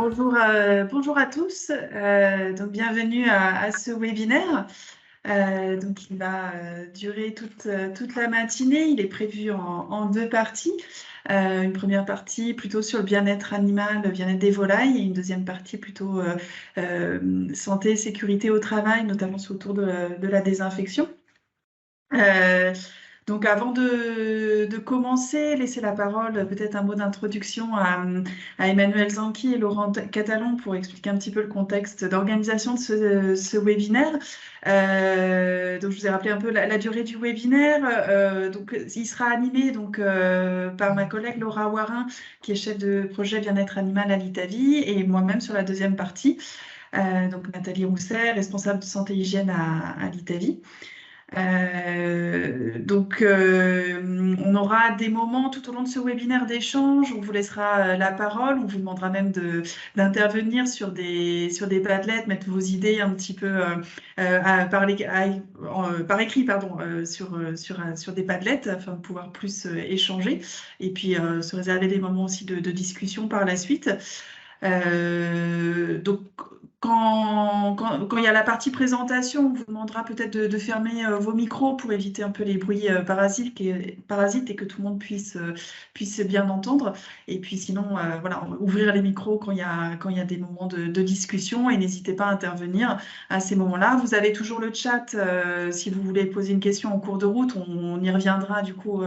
Bonjour à tous. Donc bienvenue à ce webinaire. Donc il va durer toute la matinée. Il est prévu en deux parties. Une première partie plutôt sur le bien-être animal, le bien-être des volailles, et une deuxième partie plutôt santé et sécurité au travail, notamment autour de la désinfection. Donc avant de commencer, laisser la parole, peut-être un mot d'introduction à Emmanuel Zanqui et Laurent Catalan pour expliquer un petit peu le contexte d'organisation de ce webinaire. Donc je vous ai rappelé un peu la durée du webinaire. Donc il sera animé par ma collègue Laura Warin, qui est chef de projet bien-être animal à l'Italie, et moi-même sur la deuxième partie. Donc Nathalie Rousset, responsable de santé et hygiène à l'Italie. On aura des moments tout au long de ce webinaire d'échange. On vous laissera la parole. On vous demandera même d'intervenir sur des Padlet, mettre vos idées un petit peu par écrit, sur des Padlet, afin de pouvoir plus échanger et puis se réserver des moments aussi de discussion par la suite. Donc, quand il y a la partie présentation, on vous demandera peut-être de fermer vos micros pour éviter un peu les bruits parasites et que tout le monde puisse bien entendre. Et puis sinon, voilà, ouvrir les micros quand il y a des moments de discussion, et n'hésitez pas à intervenir à ces moments-là. Vous avez toujours le chat si vous voulez poser une question en cours de route. On y reviendra du coup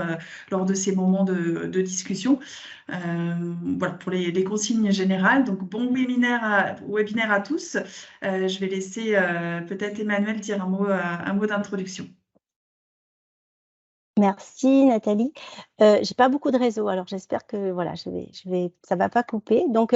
lors de ces moments de discussion. Voilà pour les consignes générales. Donc, bon webinaire à tous. Je vais laisser peut-être Emmanuel dire un mot d'introduction. Merci Nathalie. J'ai pas beaucoup de réseau, alors j'espère que voilà, ça va pas couper. Donc,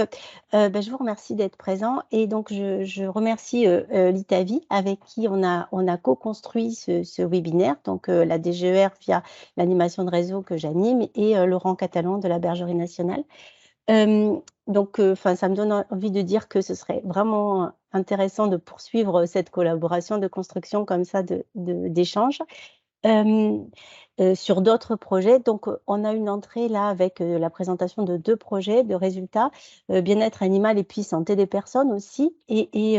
je vous remercie d'être présent, et donc je remercie l'Itavi avec qui on a co-construit ce webinaire. Donc la DGER via l'animation de réseau que j'anime, et Laurent Catalan de la Bergerie nationale. Ça me donne envie de dire que ce serait vraiment intéressant de poursuivre cette collaboration de construction comme ça d'échanges. Sur d'autres projets. Donc, on a une entrée là avec la présentation de 2 projets de résultats, bien-être animal et puis santé des personnes aussi. Et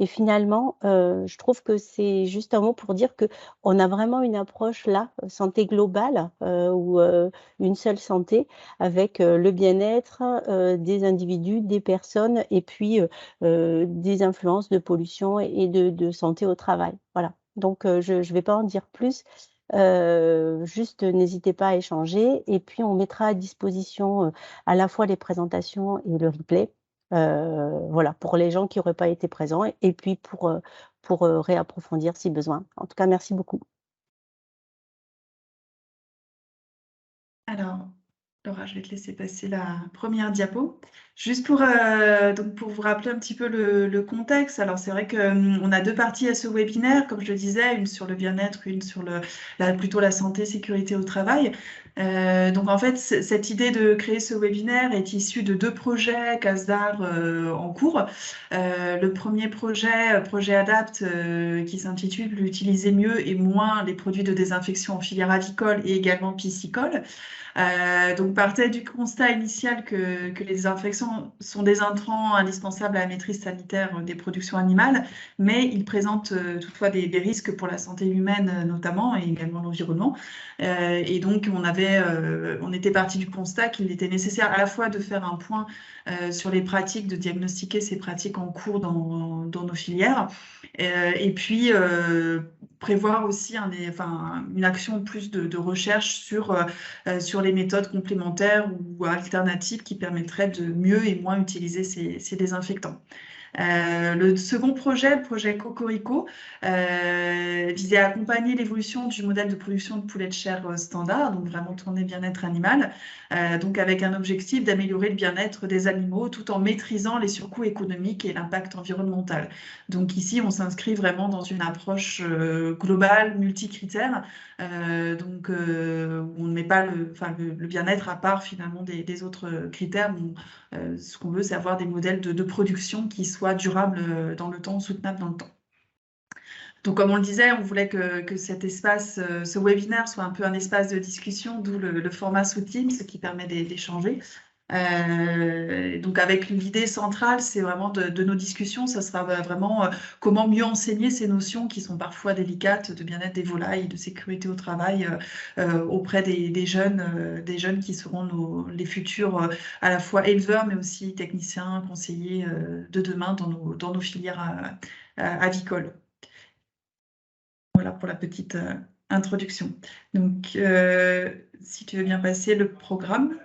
finalement, je trouve que c'est juste un mot pour dire qu'on a vraiment une approche là, santé globale, ou une seule santé avec le bien-être des individus, des personnes, et puis des influences de pollution et de santé au travail. Voilà. Donc, je ne vais pas en dire plus. Juste n'hésitez pas à échanger, et puis on mettra à disposition à la fois les présentations et le replay, voilà, pour les gens qui n'auraient pas été présents, et puis pour réapprofondir si besoin. En tout cas, merci beaucoup. Alors, Laura, je vais te laisser passer la première diapo. Juste pour vous rappeler un petit peu le contexte. Alors, c'est vrai qu'on a deux parties à ce webinaire, comme je le disais, une sur le bien-être, une sur plutôt la santé, sécurité au travail. Donc, en fait, cette idée de créer ce webinaire est issue de 2 projets CASDAR en cours. Le premier projet ADAPT, qui s'intitule « Utiliser mieux et moins les produits de désinfection en filière avicole et également piscicole ». Donc, partait du constat initial que les désinfections sont des intrants indispensables à la maîtrise sanitaire des productions animales, mais ils présentent toutefois des risques pour la santé humaine notamment, et également l'environnement. Et donc, on était parti du constat qu'il était nécessaire à la fois de faire un point sur les pratiques, de diagnostiquer ces pratiques en cours dans nos filières, et puis prévoir aussi une action plus de recherche sur les méthodes complémentaires ou alternatives qui permettraient de mieux et moins utiliser ces désinfectants. Le second projet, le projet Cocorico, visait à accompagner l'évolution du modèle de production de poulet de chair standard, donc vraiment tourné bien-être animal, donc avec un objectif d'améliorer le bien-être des animaux tout en maîtrisant les surcoûts économiques et l'impact environnemental. Donc ici, on s'inscrit vraiment dans une approche globale, multicritère, où on ne met pas le bien-être à part finalement des autres critères. Ce qu'on veut, c'est avoir des modèles de production qui soient durables dans le temps, soutenables dans le temps. Donc, comme on le disait, on voulait que cet espace, ce webinaire, soit un peu un espace de discussion, d'où le format sous Teams, ce qui permet d'échanger. Donc avec l'idée centrale, c'est vraiment de nos discussions, ça sera vraiment comment mieux enseigner ces notions qui sont parfois délicates de bien-être des volailles, de sécurité au travail auprès des jeunes qui seront les futurs à la fois éleveurs mais aussi techniciens, conseillers de demain dans nos filières avicoles. Voilà pour la petite introduction. Donc, si tu veux bien passer le programme.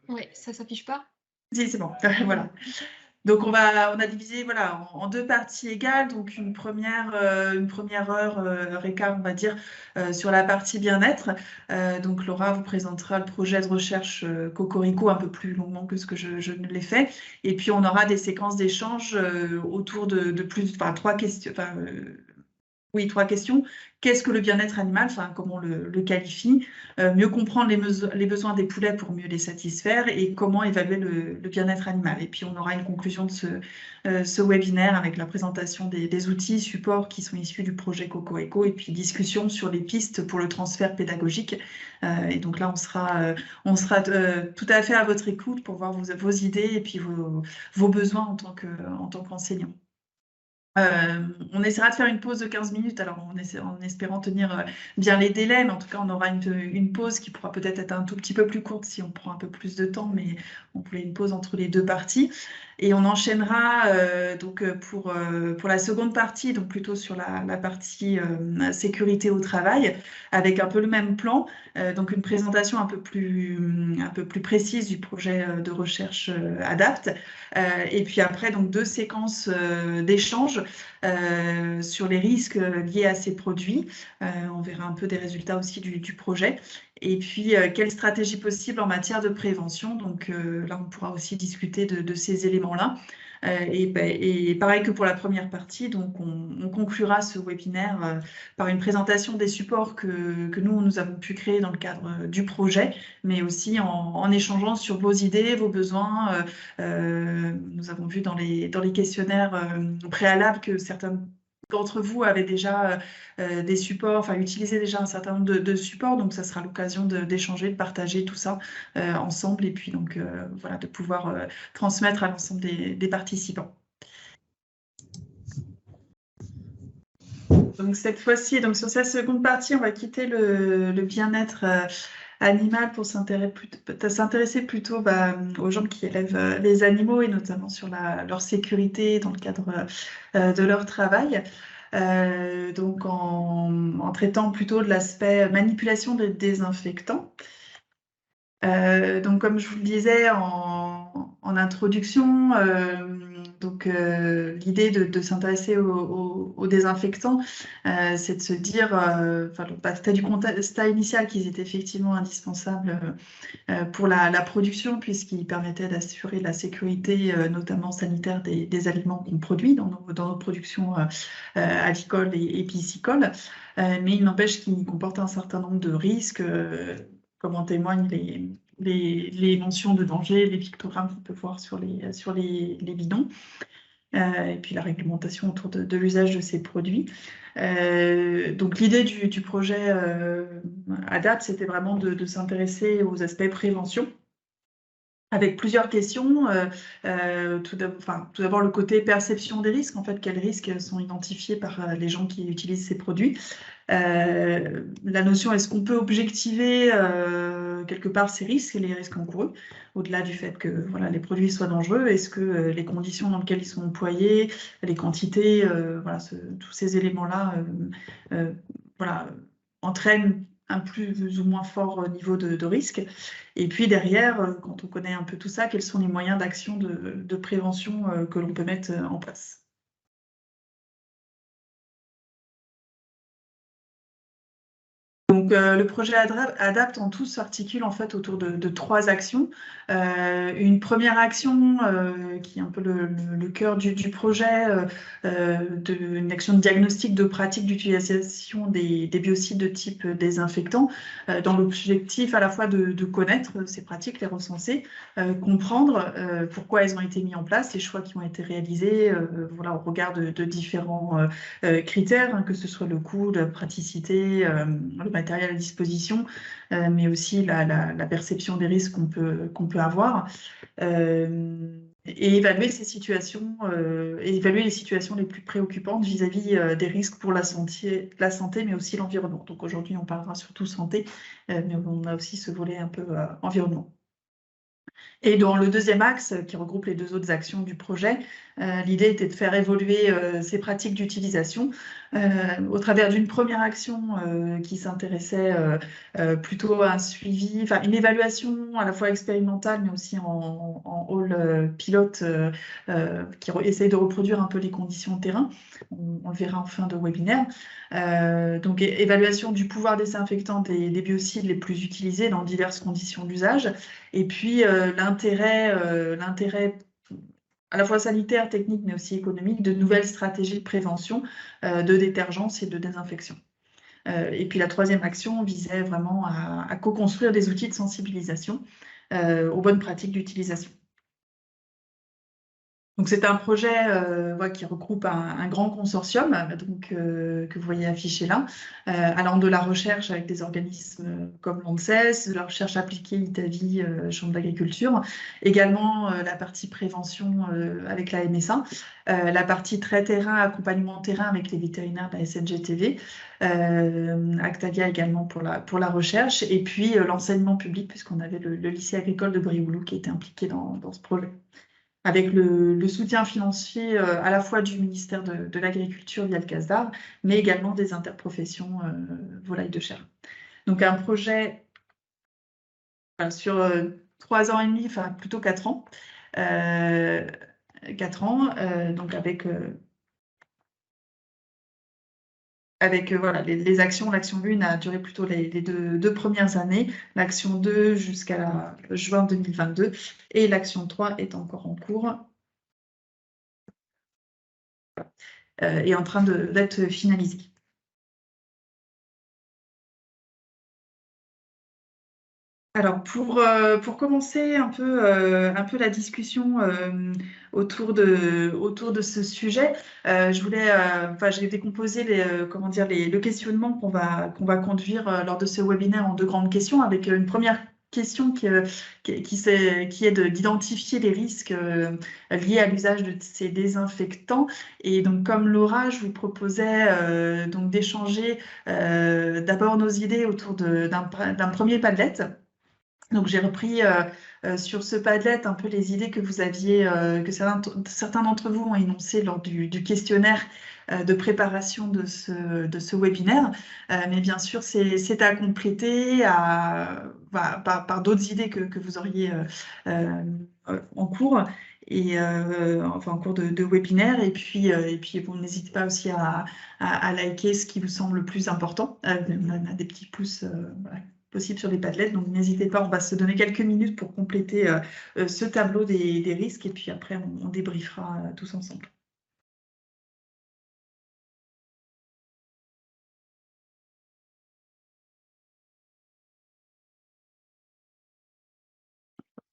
Oui, ça s'affiche pas? Si, c'est bon, voilà. Donc, on a divisé voilà, en deux parties égales. Donc, une première heure et quart, on va dire, sur la partie bien-être. Donc, Laura vous présentera le projet de recherche Cocorico un peu plus longuement que ce que je ne l'ai fait. Et puis, on aura des séquences d'échanges autour de plus, enfin, trois questions. Oui, trois questions. Qu'est-ce que le bien-être animal? Enfin, comment on le qualifie? Mieux comprendre les besoins des poulets pour mieux les satisfaire et comment évaluer le bien-être animal. Et puis, on aura une conclusion de ce webinaire avec la présentation des outils, supports qui sont issus du projet Cocorico et puis discussion sur les pistes pour le transfert pédagogique. Et donc là, on sera tout à fait à votre écoute pour voir vos idées et puis vos besoins en tant qu'enseignant. On essaiera de faire une pause de 15 minutes, alors en espérant tenir bien les délais, mais en tout cas, on aura une pause qui pourra peut-être être un tout petit peu plus courte si on prend un peu plus de temps, mais on voulait une pause entre les deux parties. Et on enchaînera pour la seconde partie, donc plutôt sur la partie sécurité au travail, avec un peu le même plan, donc une présentation un peu plus précise du projet de recherche ADAPT. Et puis après, donc 2 séquences d'échanges sur les risques liés à ces produits. On verra un peu des résultats aussi du projet. Et puis, quelle stratégie possible en matière de prévention? Donc là, on pourra aussi discuter de ces éléments-là. Et pareil que pour la première partie, donc on conclura ce webinaire par une présentation des supports que nous avons pu créer dans le cadre du projet, mais aussi en échangeant sur vos idées, vos besoins. Nous avons vu dans les questionnaires préalables que certains d'entre vous avaient déjà des supports, enfin utilisé déjà un certain nombre de supports, donc ça sera l'occasion d'échanger, de partager tout ça ensemble et puis donc voilà, de pouvoir transmettre à l'ensemble des participants. Donc cette fois-ci, donc sur cette seconde partie, on va quitter le bien-être animal pour s'intéresser plutôt aux gens qui élèvent les animaux et notamment sur leur sécurité dans le cadre de leur travail. Donc en traitant plutôt de l'aspect manipulation des désinfectants. Donc comme je vous le disais en introduction, l'idée de s'intéresser aux désinfectants, c'est de se dire, c'était du constat initial qu'ils étaient effectivement indispensables pour la production, puisqu'ils permettaient d'assurer la sécurité, notamment sanitaire, des aliments qu'on produit dans nos productions avicoles et piscicoles. Mais il n'empêche qu'ils comportent un certain nombre de risques, comme en témoignent les mentions de danger, les pictogrammes qu'on peut voir sur les bidons. Et puis la réglementation autour de l'usage de ces produits. Donc l'idée du projet ADAPT, c'était vraiment de s'intéresser aux aspects prévention, avec plusieurs questions. Tout d'abord, le côté perception des risques. En fait, quels risques sont identifiés par les gens qui utilisent ces produits? La notion, est-ce qu'on peut objectiver quelque part ces risques et les risques encourus, au-delà du fait que voilà, les produits soient dangereux? Est-ce que les conditions dans lesquelles ils sont employés, les quantités, tous ces éléments-là entraînent un plus ou moins fort niveau de risque? Et puis derrière, quand on connaît un peu tout ça, quels sont les moyens d'action de prévention que l'on peut mettre en place? Donc, le projet ADAPT en tout s'articule en fait autour de 3 actions. Une première action qui est un peu le cœur du projet, une action de diagnostic de pratique d'utilisation des biocides de type désinfectant, dans l'objectif à la fois de connaître ces pratiques, les recenser, comprendre pourquoi elles ont été mises en place, les choix qui ont été réalisés, au regard de différents critères, hein, que ce soit le coût, la praticité, le matériel à disposition, mais aussi la perception des risques qu'on peut avoir. et évaluer ces situations, et évaluer les situations les plus préoccupantes vis-à-vis des risques pour la santé, mais aussi l'environnement. Donc aujourd'hui, on parlera surtout santé, mais on a aussi ce volet un peu environnement. Et dans le deuxième axe, qui regroupe les deux autres actions du projet, l'idée était de faire évoluer ces pratiques d'utilisation au travers d'une première action qui s'intéressait plutôt à un suivi, enfin une évaluation à la fois expérimentale, mais aussi en hall pilote qui essaye de reproduire un peu les conditions de terrain. On le verra en fin de webinaire. Donc, évaluation du pouvoir désinfectant des biocides les plus utilisés dans diverses conditions d'usage. Et puis, l'intérêt à la fois sanitaire, technique, mais aussi économique, de nouvelles stratégies de prévention, de détergence et de désinfection. Et puis, la troisième action visait vraiment à co-construire des outils de sensibilisation aux bonnes pratiques d'utilisation. Donc, c'est un projet qui regroupe un grand consortium que vous voyez affiché là, allant de la recherche avec des organismes comme l'ANSES, de la recherche appliquée Itavi, Chambre d'agriculture, également la partie prévention avec la MSA, la partie très terrain, accompagnement terrain avec les vétérinaires de la SNGTV, Actavia également pour la recherche, et puis l'enseignement public, puisqu'on avait le lycée agricole de Brioulou qui était impliqué dans ce projet, avec le soutien financier à la fois du ministère de l'Agriculture via le CASDAR, mais également des interprofessions volailles de chair. Donc un projet sur 3 ans et demi, enfin plutôt 4 ans, 4 ans, donc avec voilà, les actions. L'action 1 a duré plutôt les deux premières années, l'action 2 jusqu'à juin 2022, et l'action 3 est encore en cours. Est en train d'être finalisé. Alors, pour commencer un peu la discussion autour de ce sujet, j'ai décomposé le questionnement qu'on va conduire lors de ce webinaire en deux grandes questions, avec une première question qui est d'identifier les risques liés à l'usage de ces désinfectants. Et donc, comme Laura, je vous proposais donc d'échanger d'abord nos idées autour d'un premier Padlet. Donc, j'ai repris sur ce Padlet un peu les idées que vous aviez, que certains d'entre vous ont énoncées lors du questionnaire de préparation de ce webinaire. Mais bien sûr, c'est à compléter par d'autres idées que vous auriez en cours. En cours de webinaire. Et puis bon, n'hésitez pas aussi à liker ce qui vous semble le plus important. On a des petits pouces possible sur les Padlets, donc n'hésitez pas, on va se donner quelques minutes pour compléter ce tableau des risques, et puis après on débriefera tous ensemble.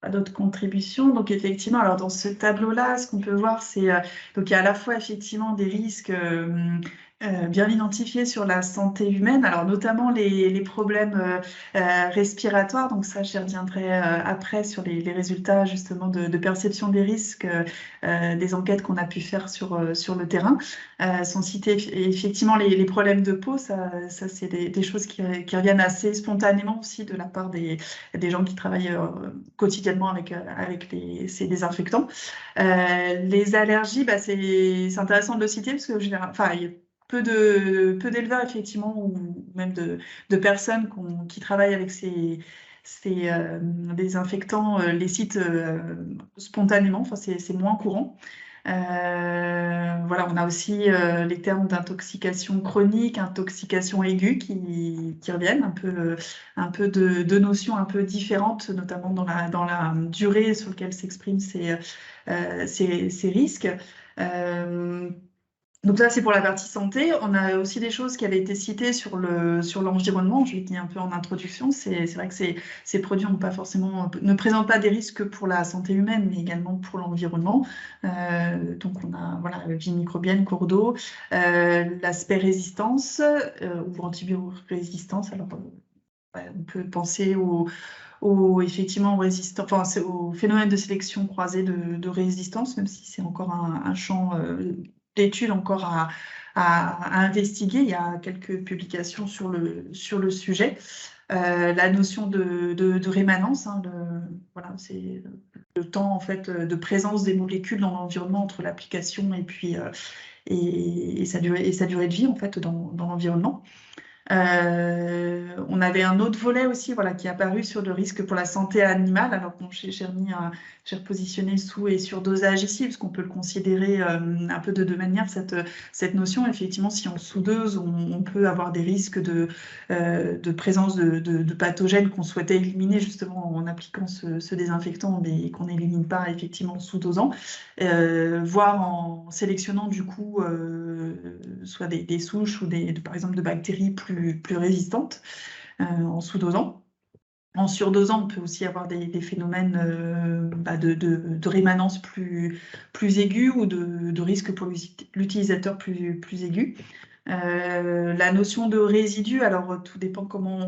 Pas d'autres contributions. Donc effectivement, alors dans ce tableau-là, ce qu'on peut voir, c'est donc il y a à la fois effectivement des risques bien identifiés sur la santé humaine, alors notamment les problèmes respiratoires. Donc ça, j'y reviendrai après sur les résultats justement de perception des risques des enquêtes qu'on a pu faire sur le terrain. Sont cités effectivement les problèmes de peau. Ça c'est des choses qui reviennent assez spontanément aussi de la part des gens qui travaillent quotidiennement avec ces désinfectants. Les allergies, c'est intéressant de le citer parce que il y a peu d'éleveurs effectivement, ou même de personnes qui travaillent avec ces désinfectants les citent spontanément. Enfin, c'est moins courant. Voilà, on a aussi les termes d'intoxication chronique, intoxication aiguë qui reviennent, un peu de notions un peu différentes, notamment dans la durée sur laquelle s'expriment ces risques. Donc ça, c'est pour la partie santé. On a aussi des choses qui avaient été citées sur l'environnement. Je l'ai dit un peu en introduction. C'est vrai que ces produits ne présentent pas des risques pour la santé humaine, mais également pour l'environnement. Donc on a vie microbienne, cours d'eau, l'aspect résistance ou antibiorésistance. Alors on peut penser effectivement, au phénomène de sélection croisée de résistance, même si c'est encore un champ d'études encore à investiguer. Il y a quelques publications sur le sujet. La notion de rémanence, hein, voilà, c'est le temps en fait de présence des molécules dans l'environnement entre l'application et puis et sa durée de vie en fait dans l'environnement. On avait un autre volet aussi, voilà, qui est apparu sur le risque pour la santé animale. Alors bon, j'ai repositionné sous et sur dosage ici, parce qu'on peut le considérer un peu de deux manières, cette notion. Effectivement, si on sous-dose, on peut avoir des risques de présence de pathogènes qu'on souhaitait éliminer justement en appliquant ce désinfectant, mais qu'on n'élimine pas effectivement en sous-dosant, voire en sélectionnant du coup soit des souches ou par exemple de bactéries plus résistantes en sous-dosant. En surdosant, on peut aussi avoir des phénomènes de rémanence plus aigus ou de risque pour l'utilisateur plus aigu. La notion de résidu, alors tout dépend comment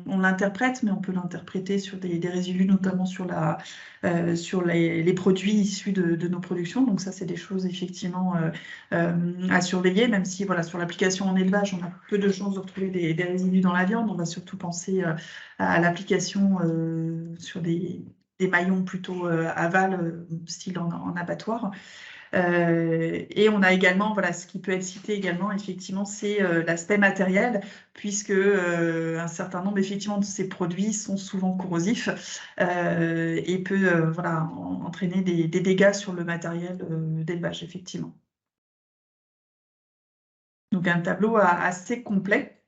on l'interprète, mais on peut l'interpréter sur des résidus, notamment sur les produits issus de nos productions. Donc ça, c'est des choses effectivement à surveiller, même si voilà, sur l'application en élevage, on a peu de chances de retrouver des résidus dans la viande. On va surtout penser à l'application sur des maillons plutôt aval, style en abattoir. Et on a également, voilà, ce qui peut être cité également, effectivement, c'est l'aspect matériel, puisque un certain nombre, effectivement, de ces produits sont souvent corrosifs et peut voilà, entraîner des dégâts sur le matériel d'élevage, effectivement. Donc un tableau assez complet.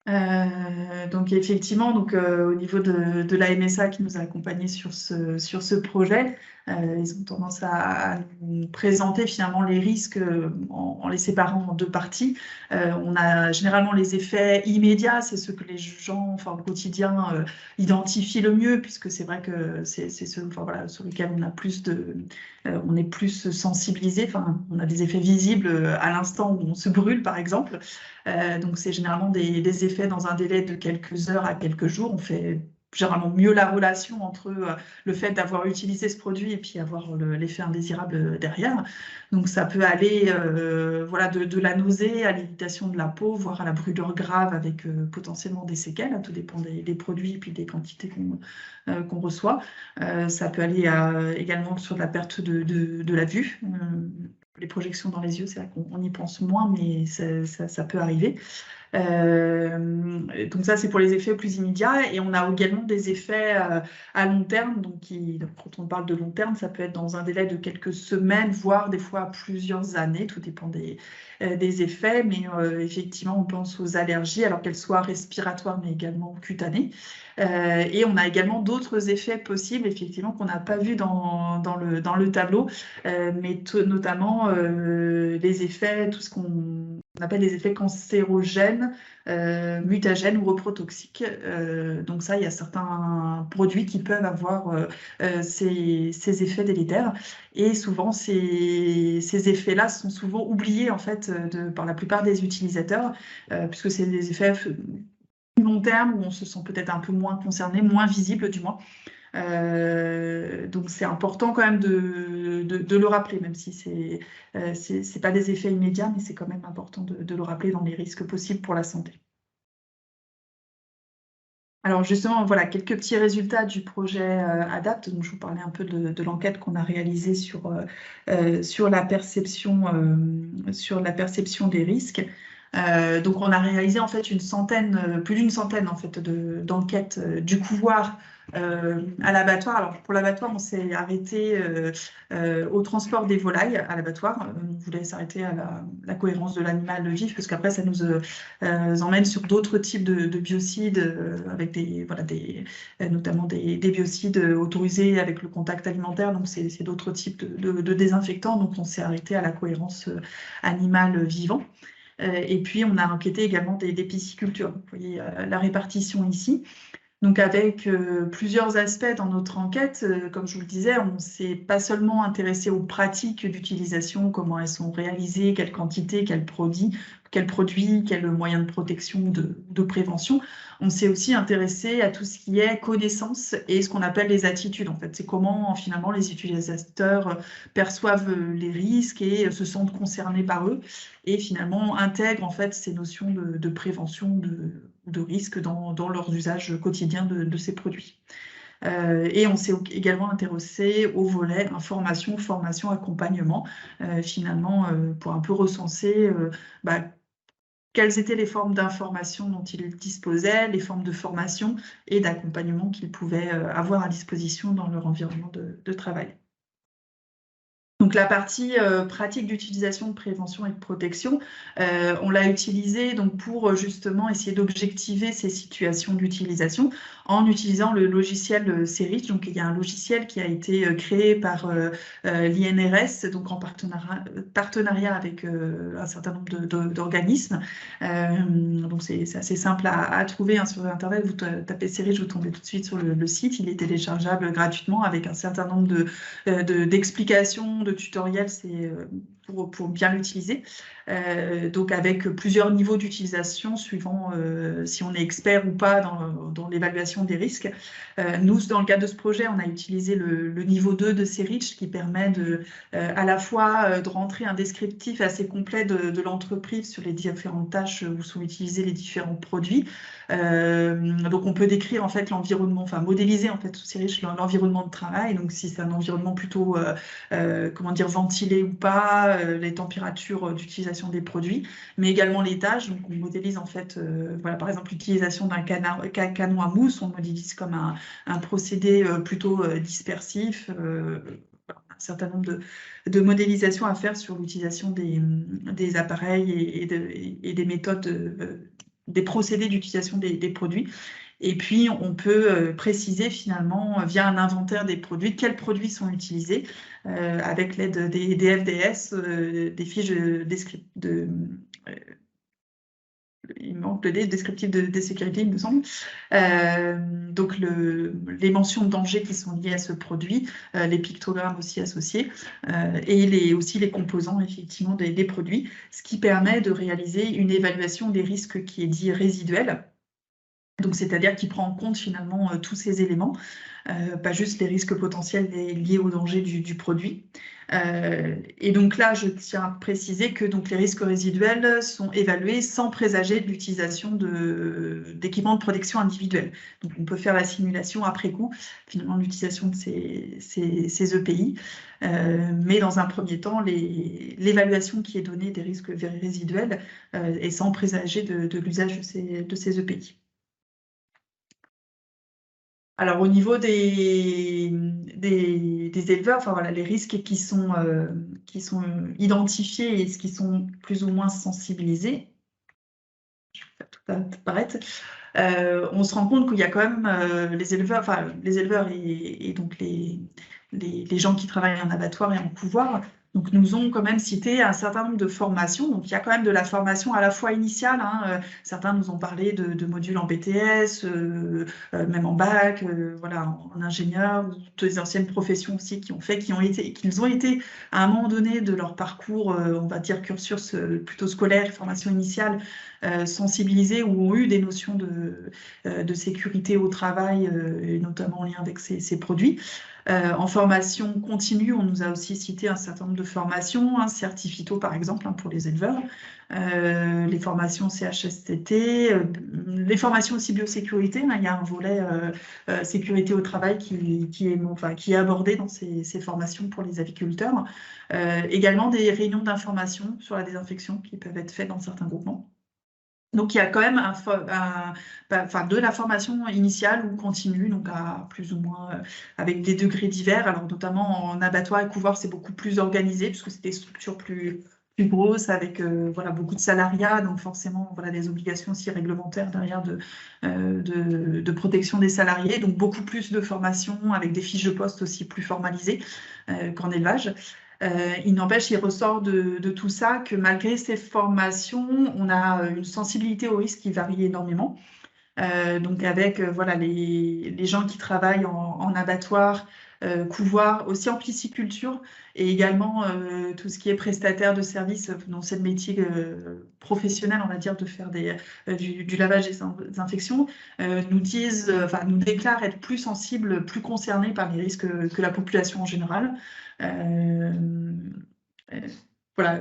Donc effectivement, au niveau de la MSA qui nous a accompagnés sur ce projet, ils ont tendance à nous présenter finalement les risques en les séparant en deux parties. On a généralement les effets immédiats, c'est ce que les gens, enfin au quotidien, identifient le mieux, puisque c'est vrai que c'est ceux, enfin, voilà, sur lesquels on a on est plus sensibilisé. Enfin, on a des effets visibles à l'instant où on se brûle, par exemple. Donc c'est généralement des effets dans un délai de quelques heures à quelques jours. On fait généralement mieux la relation entre le fait d'avoir utilisé ce produit et puis avoir l'effet indésirable derrière. Donc ça peut aller voilà, de la nausée à l'irritation de la peau, voire à la brûlure grave avec potentiellement des séquelles. Tout dépend des produits et puis des quantités qu'on reçoit. Ça peut aller également sur la perte de la vue. Les projections dans les yeux, c'est là qu'on y pense moins, mais ça peut arriver. Donc ça, c'est pour les effets plus immédiats. Et on a également des effets à long terme. Donc quand on parle de long terme, ça peut être dans un délai de quelques semaines, voire des fois plusieurs années. Tout dépend des effets. Mais effectivement, on pense aux allergies, alors qu'elles soient respiratoires, mais également cutanées. Et on a également d'autres effets possibles, effectivement, qu'on n'a pas vu dans le tableau, mais notamment les effets, tout ce qu'on appelle les effets cancérogènes, mutagènes ou reprotoxiques. Donc ça, il y a certains produits qui peuvent avoir ces effets délétères. Et souvent, ces effets-là sont souvent oubliés en fait par la plupart des utilisateurs, puisque c'est des effets long terme où on se sent peut-être un peu moins concerné, moins visible du moins. Donc c'est important quand même de le rappeler, même si c'est pas des effets immédiats, mais c'est quand même important de le rappeler dans les risques possibles pour la santé. Alors justement, voilà, quelques petits résultats du projet ADAPT. Donc, je vous parlais un peu de l'enquête qu'on a réalisée sur la perception des risques. Donc on a réalisé en fait plus d'une centaine en fait d'enquêtes du couvoir à l'abattoir. Alors pour l'abattoir, on s'est arrêté au transport des volailles à l'abattoir. On voulait s'arrêter à la cohérence de l'animal vif, parce qu'après ça nous emmène sur d'autres types de biocides avec notamment des biocides autorisés avec le contact alimentaire. Donc c'est d'autres types de désinfectants. Donc on s'est arrêté à la cohérence animale vivant. Et puis, on a enquêté également des piscicultures. Vous voyez la répartition ici. Donc avec plusieurs aspects dans notre enquête, comme je vous le disais, on ne s'est pas seulement intéressé aux pratiques d'utilisation, comment elles sont réalisées, quelle quantité, quel produit, quel moyen de protection, de prévention. On s'est aussi intéressé à tout ce qui est connaissance et ce qu'on appelle les attitudes. En fait, c'est comment finalement les utilisateurs perçoivent les risques et se sentent concernés par eux et finalement intègrent en fait ces notions de prévention, de risque dans leur usage quotidien de ces produits. Et on s'est également intéressé au volet information, formation, accompagnement, finalement, pour un peu recenser quelles étaient les formes d'information dont ils disposaient, les formes de formation et d'accompagnement qu'ils pouvaient avoir à disposition dans leur environnement de travail. Donc la partie pratique d'utilisation, de prévention et de protection, on l'a utilisée donc, pour justement essayer d'objectiver ces situations d'utilisation en utilisant le logiciel CERICH. Donc il y a un logiciel qui a été créé par l'INRS, donc en partenariat avec un certain nombre d'organismes. Donc c'est assez simple à trouver hein, sur Internet. Vous tapez CERICH, vous tombez tout de suite sur le site. Il est téléchargeable gratuitement avec un certain nombre d'explications, de tutoriels, c'est pour bien l'utiliser. Donc avec plusieurs niveaux d'utilisation suivant si on est expert ou pas dans l'évaluation des risques. Nous, dans le cadre de ce projet, on a utilisé le niveau 2 de CERICH qui permet à la fois de rentrer un descriptif assez complet de l'entreprise sur les différentes tâches où sont utilisés les différents produits. Donc on peut décrire en fait l'environnement, enfin modéliser en fait sous CERICH l'environnement de travail. Donc si c'est un environnement plutôt comment dire ventilé ou pas, les températures d'utilisation des produits, mais également les tâches. Donc on modélise en fait, voilà par exemple l'utilisation d'un canon à mousse, on le modélise comme un procédé plutôt dispersif. Un certain nombre de modélisations à faire sur l'utilisation des appareils et des méthodes, des procédés d'utilisation des produits. Et puis, on peut préciser finalement, via un inventaire des produits, quels produits sont utilisés avec l'aide des FDS, des fiches il manque le descriptif de sécurité, il me semble. Donc, les mentions de danger qui sont liées à ce produit, les pictogrammes aussi associés, et aussi les composants, effectivement, des produits, ce qui permet de réaliser une évaluation des risques qui est dit résiduelle. Donc, c'est-à-dire qui prend en compte finalement tous ces éléments, pas juste les risques potentiels liés au danger du produit. Et donc là, je tiens à préciser que donc, les risques résiduels sont évalués sans présager de l'utilisation d'équipements de protection individuelle. Donc on peut faire la simulation après coup, finalement, de l'utilisation de ces EPI. Mais dans un premier temps, l'évaluation qui est donnée des risques résiduels est sans présager de l'usage de ces EPI. Alors, au niveau des éleveurs, enfin, voilà, les risques qui sont identifiés et qui sont plus ou moins sensibilisés, je vais faire tout apparaître, on se rend compte qu'il y a quand même les éleveurs et donc les gens qui travaillent en abattoir et en couvoir, donc nous ont quand même cité un certain nombre de formations. Donc il y a quand même de la formation à la fois initiale, hein, certains nous ont parlé de modules en BTS, même en bac, voilà, en ingénieur, toutes les anciennes professions aussi qu'ils ont été à un moment donné de leur parcours, on va dire cursus plutôt scolaire, formation initiale, sensibilisés ou ont eu des notions de sécurité au travail, et notamment en lien avec ces produits. En formation continue, on nous a aussi cité un certain nombre de formations, hein, Certifito par exemple, hein, pour les éleveurs, les formations CHSCT, les formations aussi biosécurité, hein, il y a un volet sécurité au travail qui est abordé dans ces formations pour les aviculteurs. Également des réunions d'information sur la désinfection qui peuvent être faites dans certains groupements. Donc, il y a quand même de la formation initiale ou continue, donc à plus ou moins avec des degrés divers. Alors, notamment en abattoir et couvoir, c'est beaucoup plus organisé puisque c'est des structures plus grosses avec voilà, beaucoup de salariat, donc forcément voilà, des obligations aussi réglementaires derrière de protection des salariés. Donc, beaucoup plus de formation avec des fiches de poste aussi plus formalisées qu'en élevage. Il n'empêche, il ressort de tout ça que malgré ces formations, on a une sensibilité au risque qui varie énormément. Donc avec voilà, les gens qui travaillent en abattoir, couvoir, aussi en pisciculture, et également tout ce qui est prestataire de services, dans c'est le métier professionnel, on va dire, de faire du lavage des infections, nous disent, enfin nous déclarent être plus sensibles, plus concernés par les risques que la population en général. Euh, euh, voilà,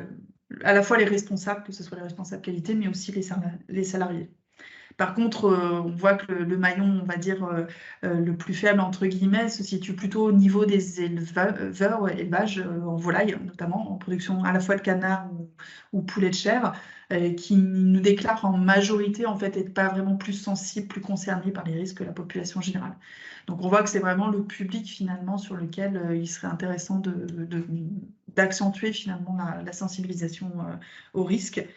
à la fois les responsables, que ce soit les responsables qualité, mais aussi les salariés. Par contre, on voit que le maillon, on va dire, le plus faible, entre guillemets, se situe plutôt au niveau des éleveurs, élevage en volaille, notamment en production à la fois de canards ou poulet de chair, qui nous déclarent en majorité, en fait, être pas vraiment plus sensibles, plus concernés par les risques que la population générale. Donc, on voit que c'est vraiment le public, finalement, sur lequel il serait intéressant d'accentuer, finalement, la sensibilisation aux risques.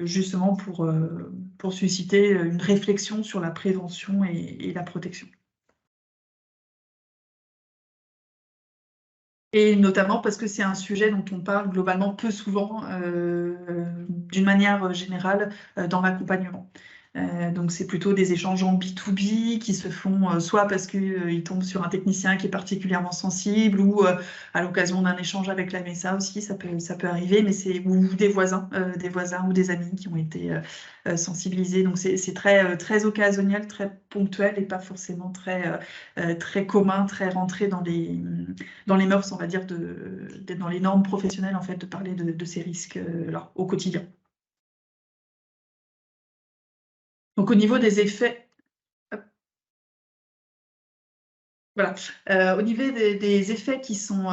Justement pour susciter une réflexion sur la prévention et la protection. Et notamment parce que c'est un sujet dont on parle globalement peu souvent, d'une manière générale, dans l'accompagnement. Donc c'est plutôt des échanges en B2B qui se font soit parce qu'ils tombent sur un technicien qui est particulièrement sensible, ou à l'occasion d'un échange avec la MESA aussi, ça peut arriver, mais ou des voisins ou des amis qui ont été sensibilisés. Donc c'est très occasionnel, très ponctuel, et pas forcément très commun, très rentré dans les mœurs, on va dire, dans les normes professionnelles, en fait, de parler de ces risques là, au quotidien. Donc au niveau des effets, voilà, au niveau des effets qui sont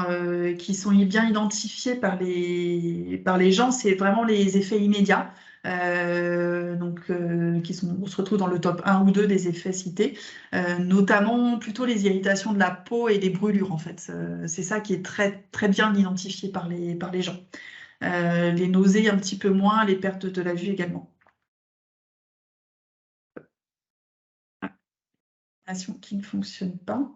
bien identifiés par les gens, c'est vraiment les effets immédiats, donc on se retrouve dans le top 1 ou 2 des effets cités, notamment plutôt les irritations de la peau et les brûlures, en fait. C'est ça qui est très, très bien identifié par les gens. Les nausées un petit peu moins, les pertes de la vue également. Qui ne fonctionne pas.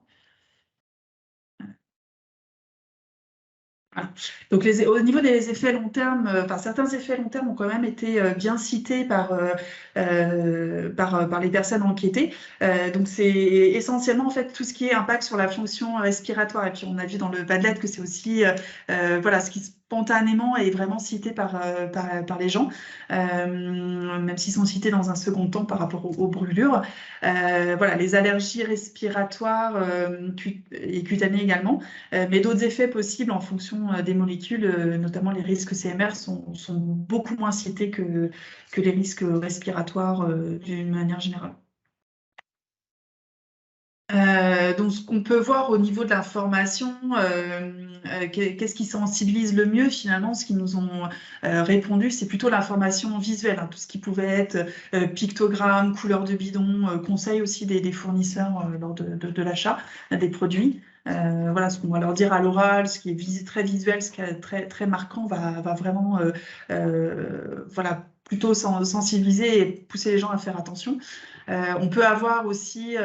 Voilà. Donc au niveau des effets long terme, certains effets long terme ont quand même été bien cités par les personnes enquêtées. Donc c'est essentiellement en fait tout ce qui est impact sur la fonction respiratoire. Et puis on a vu dans le Padlet que c'est aussi voilà, ce qui spontanément est vraiment cité par les gens, même s'ils sont cités dans un second temps par rapport aux brûlures. Voilà, les allergies respiratoires et cutanées également, mais d'autres effets possibles en fonction des molécules, notamment les risques CMR, sont beaucoup moins cités que les risques respiratoires d'une manière générale. Donc, ce qu'on peut voir au niveau de l'information, qu'est-ce qui sensibilise le mieux finalement? Ce qu'ils nous ont répondu, c'est plutôt l'information visuelle, hein, tout ce qui pouvait être pictogramme, couleur de bidon, conseils aussi des fournisseurs lors de l'achat des produits. Voilà, ce qu'on va leur dire à l'oral, ce qui est très visuel, ce qui est très, très marquant, va vraiment voilà, plutôt sensibiliser et pousser les gens à faire attention. On peut avoir aussi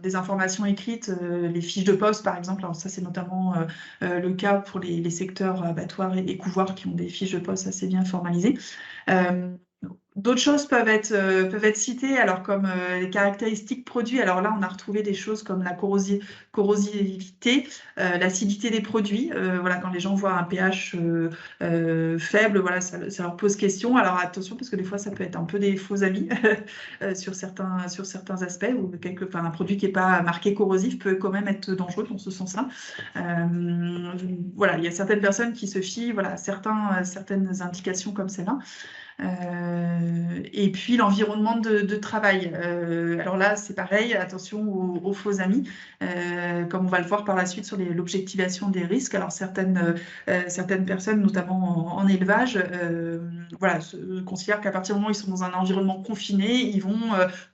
des informations écrites, les fiches de poste par exemple. Alors ça c'est notamment le cas pour les secteurs abattoirs et couvoirs qui ont des fiches de poste assez bien formalisées. D'autres choses peuvent être citées, alors comme les caractéristiques produits. Alors là, on a retrouvé des choses comme la corrosivité, l'acidité des produits. Voilà, quand les gens voient un pH faible, voilà, ça leur pose question. Alors attention, parce que des fois, ça peut être un peu des faux avis sur certains aspects, ou un produit qui n'est pas marqué corrosif peut quand même être dangereux dans ce sens-là. Voilà, il y a certaines personnes qui se fient, voilà, certaines indications comme celle-là. Et puis l'environnement de travail. Alors là, c'est pareil, attention aux faux amis, comme on va le voir par la suite sur l'objectivation des risques. Alors certaines personnes, notamment en élevage, voilà, considèrent qu'à partir du moment où ils sont dans un environnement confiné, ils vont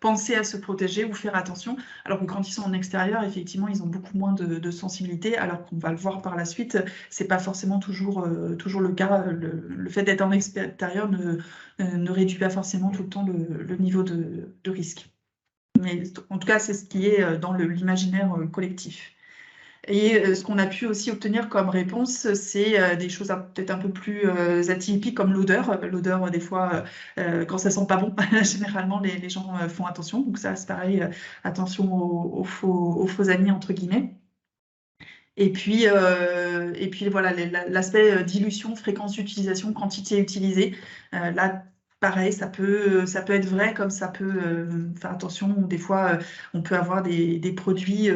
penser à se protéger ou faire attention, alors que quand ils sont en extérieur, effectivement, ils ont beaucoup moins de sensibilité, alors qu'on va le voir par la suite, c'est pas forcément toujours le cas. Le fait d'être en extérieur ne réduit pas forcément tout le temps le niveau de risque. Mais en tout cas, c'est ce qui est dans l'imaginaire collectif. Et ce qu'on a pu aussi obtenir comme réponse, c'est des choses peut-être un peu plus atypiques comme l'odeur. L'odeur, des fois, quand ça sent pas bon, généralement, les gens font attention. Donc ça, c'est pareil, attention aux faux amis, entre guillemets. Et puis voilà, l'aspect dilution, fréquence d'utilisation, quantité utilisée. Là, pareil, ça peut être vrai comme ça peut faire attention. Des fois, on peut avoir des produits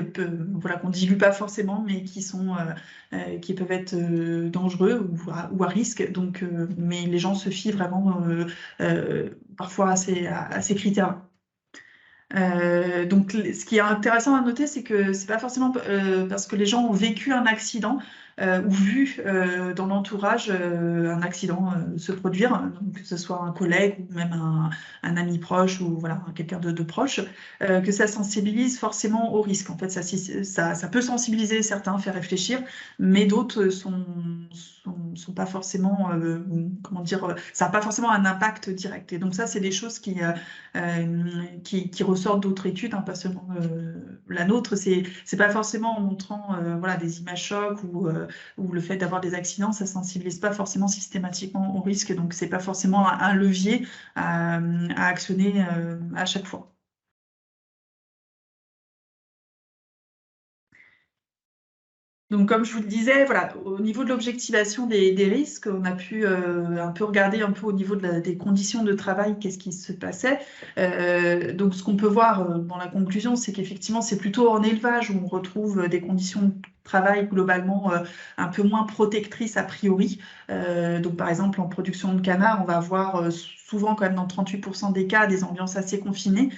voilà, qu'on ne dilue pas forcément, mais qui peuvent être dangereux ou à risque. Donc, mais les gens se fient vraiment parfois à ces critères. Donc, ce qui est intéressant à noter, c'est que c'est pas forcément parce que les gens ont vécu un accident ou vu dans l'entourage un accident se produire, donc que ce soit un collègue ou même un ami proche ou voilà, quelqu'un de proche, que ça sensibilise forcément au risque. En fait, ça peut sensibiliser certains, faire réfléchir, mais d'autres sont pas forcément, comment dire, ça n'a pas forcément un impact direct. Et donc ça, c'est des choses qui ressortent d'autres études, hein, pas seulement la nôtre. C'est pas forcément en montrant voilà, des images chocs ou le fait d'avoir des accidents, ça sensibilise pas forcément systématiquement au risque. Donc c'est pas forcément un levier à actionner à chaque fois. Donc, comme je vous le disais, voilà, au niveau de l'objectivation des risques, on a pu un peu regarder un peu au niveau des conditions de travail, qu'est-ce qui se passait. Donc, ce qu'on peut voir dans la conclusion, c'est qu'effectivement, c'est plutôt en élevage où on retrouve des conditions de travail globalement un peu moins protectrices a priori. Donc, par exemple, en production de canard, on va avoir souvent quand même dans 38% des cas des ambiances assez confinées.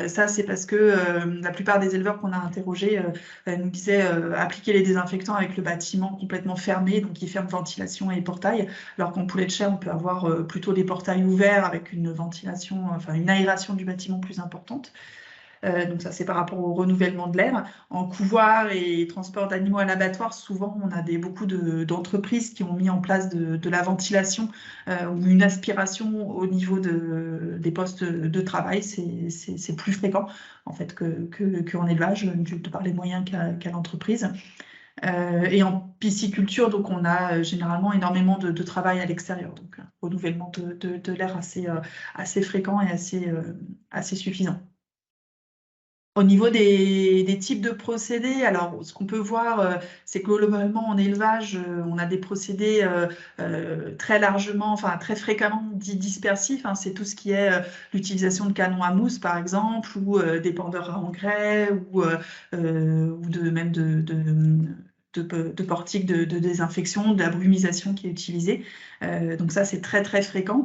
Ça, c'est parce que la plupart des éleveurs qu'on a interrogés nous disaient appliquer les désinfectants avec le bâtiment complètement fermé, donc qui ferme ventilation et portail, alors qu'en poulet de chair, on peut avoir plutôt des portails ouverts avec une ventilation, enfin une aération du bâtiment plus importante. Donc ça, c'est par rapport au renouvellement de l'air. En couvoir et transport d'animaux à l'abattoir, souvent, on a beaucoup d'entreprises qui ont mis en place de la ventilation ou une aspiration au niveau des postes de travail. C'est plus fréquent, en fait, qu'en élevage, de par les moyens qu'a l'entreprise. Et en pisciculture, donc, on a généralement énormément de travail à l'extérieur. Donc, un renouvellement de l'air assez fréquent et assez suffisant. Au niveau des types de procédés, alors ce qu'on peut voir, c'est que globalement en élevage, on a des procédés très largement, enfin très fréquemment dits dispersifs, hein. C'est tout ce qui est l'utilisation de canons à mousse, par exemple, ou des pendeurs à engrais, ou même de portiques de désinfection, de la brumisation qui est utilisée. Donc ça, c'est très très fréquent.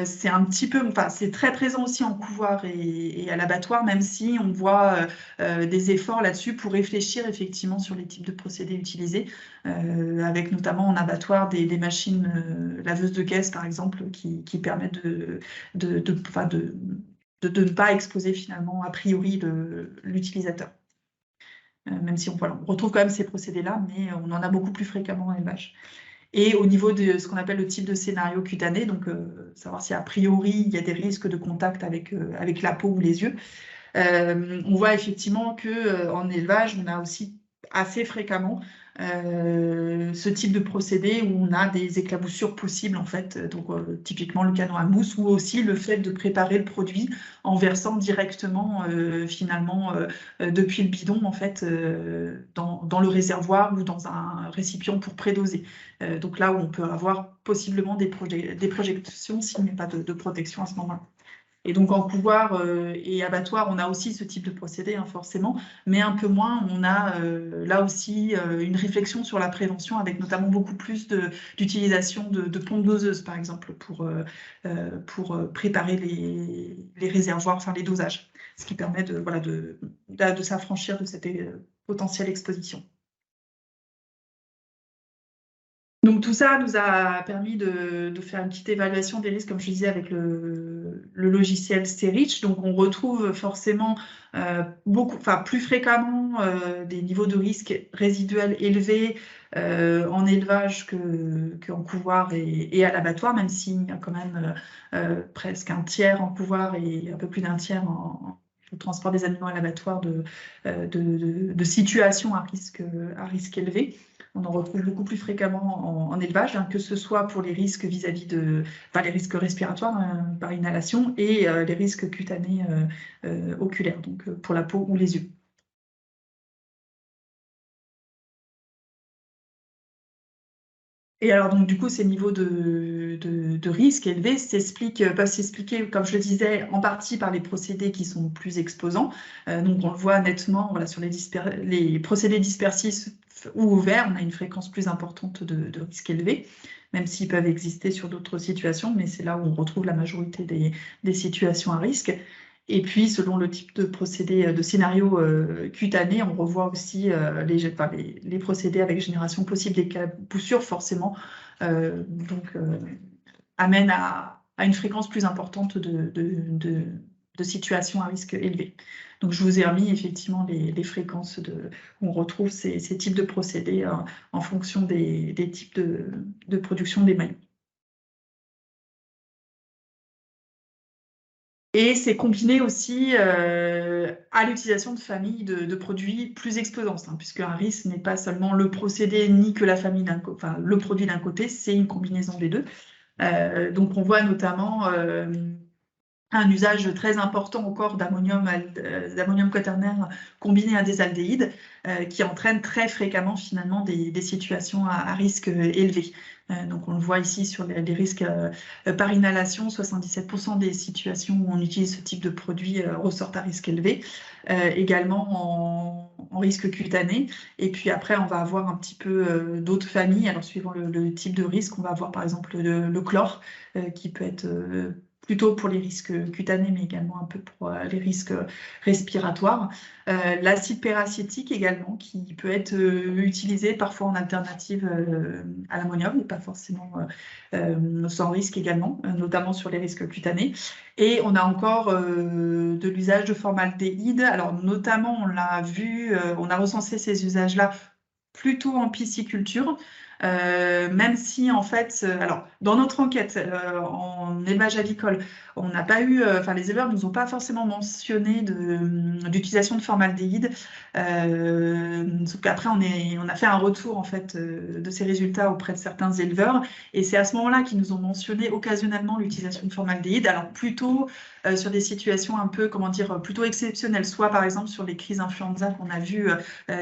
C'est un petit peu, enfin, c'est très présent aussi en couvoir et à l'abattoir, même si on voit des efforts là-dessus pour réfléchir effectivement sur les types de procédés utilisés, avec notamment en abattoir des machines laveuses de caisse, par exemple, qui permettent de ne pas exposer finalement a priori l'utilisateur. Même si on retrouve quand même ces procédés-là, mais on en a beaucoup plus fréquemment en élevage. Et au niveau de ce qu'on appelle le type de scénario cutané, donc savoir si a priori il y a des risques de contact avec la peau ou les yeux, on voit effectivement qu'en élevage, on a aussi assez fréquemment ce type de procédé où on a des éclaboussures possibles, en fait, donc typiquement le canon à mousse, ou aussi le fait de préparer le produit en versant directement finalement depuis le bidon, en fait, dans le réservoir ou dans un récipient pour prédoser. Donc là où on peut avoir possiblement des projections s'il n'y a pas de protection à ce moment-là. Et donc en couvoir et abattoir, on a aussi ce type de procédé, hein, forcément, mais un peu moins. On a là aussi une réflexion sur la prévention, avec notamment beaucoup plus d'utilisation de pompes doseuses, par exemple, pour préparer les réservoirs, enfin les dosages, ce qui permet de s'affranchir de cette potentielle exposition. Donc tout ça nous a permis de faire une petite évaluation des risques, comme je disais, avec le logiciel C-REACH. Donc on retrouve forcément plus fréquemment des niveaux de risque résiduels élevés en élevage qu'en couvoir et à l'abattoir, même s'il y a quand même presque un tiers en couvoir et un peu plus d'un tiers le transport des animaux à l'abattoir de situations à risque élevé. On en retrouve beaucoup plus fréquemment en élevage, que ce soit pour les risques vis-à-vis les risques respiratoires par inhalation et les risques cutanés oculaires, donc pour la peau ou les yeux. Et alors, donc, du coup, ces niveaux de risque élevés peuvent s'expliquer, comme je le disais, en partie par les procédés qui sont plus exposants. Donc, on le voit nettement sur les procédés dispersifs ou ouverts, on a une fréquence plus importante de risques élevés, même s'ils peuvent exister sur d'autres situations, mais c'est là où on retrouve la majorité des situations à risque. Et puis, selon le type de procédé, de scénario cutané, on revoit aussi les procédés avec génération possible des cas à coup sûr, forcément, amènent à une fréquence plus importante de situations à risque élevé. Donc, je vous ai remis effectivement les fréquences où on retrouve ces types de procédés en fonction des types de production des maillons. Et c'est combiné aussi à l'utilisation de familles de produits plus exposants, puisque un risque n'est pas seulement le procédé ni que la famille le produit d'un côté, c'est une combinaison des deux. Donc on voit notamment un usage très important encore d'ammonium quaternaire combiné à des aldéhydes qui entraîne très fréquemment finalement des situations à risque élevé. Donc on le voit ici sur les risques par inhalation, 77% des situations où on utilise ce type de produit ressortent à risque élevé, également en risque cutané. Et puis après, on va avoir un petit peu d'autres familles. Alors suivant le type de risque, on va avoir par exemple le chlore qui peut être plutôt pour les risques cutanés, mais également un peu pour les risques respiratoires. L'acide peracétique également, qui peut être utilisé parfois en alternative à l'ammonium, et pas forcément sans risque également, notamment sur les risques cutanés. Et on a encore de l'usage de formaldéhyde. Alors notamment, on l'a vu, on a recensé ces usages-là plutôt en pisciculture, même si en fait, alors dans notre enquête en élevage avicole, on n'a pas eu, les éleveurs ne nous ont pas forcément mentionné d'utilisation de formaldéhyde. Sauf qu'après on a fait un retour en fait de ces résultats auprès de certains éleveurs, et c'est à ce moment-là qu'ils nous ont mentionné occasionnellement l'utilisation de formaldéhyde. Alors plutôt sur des situations un peu, comment dire, plutôt exceptionnelles, soit par exemple sur les crises influenza qu'on a vu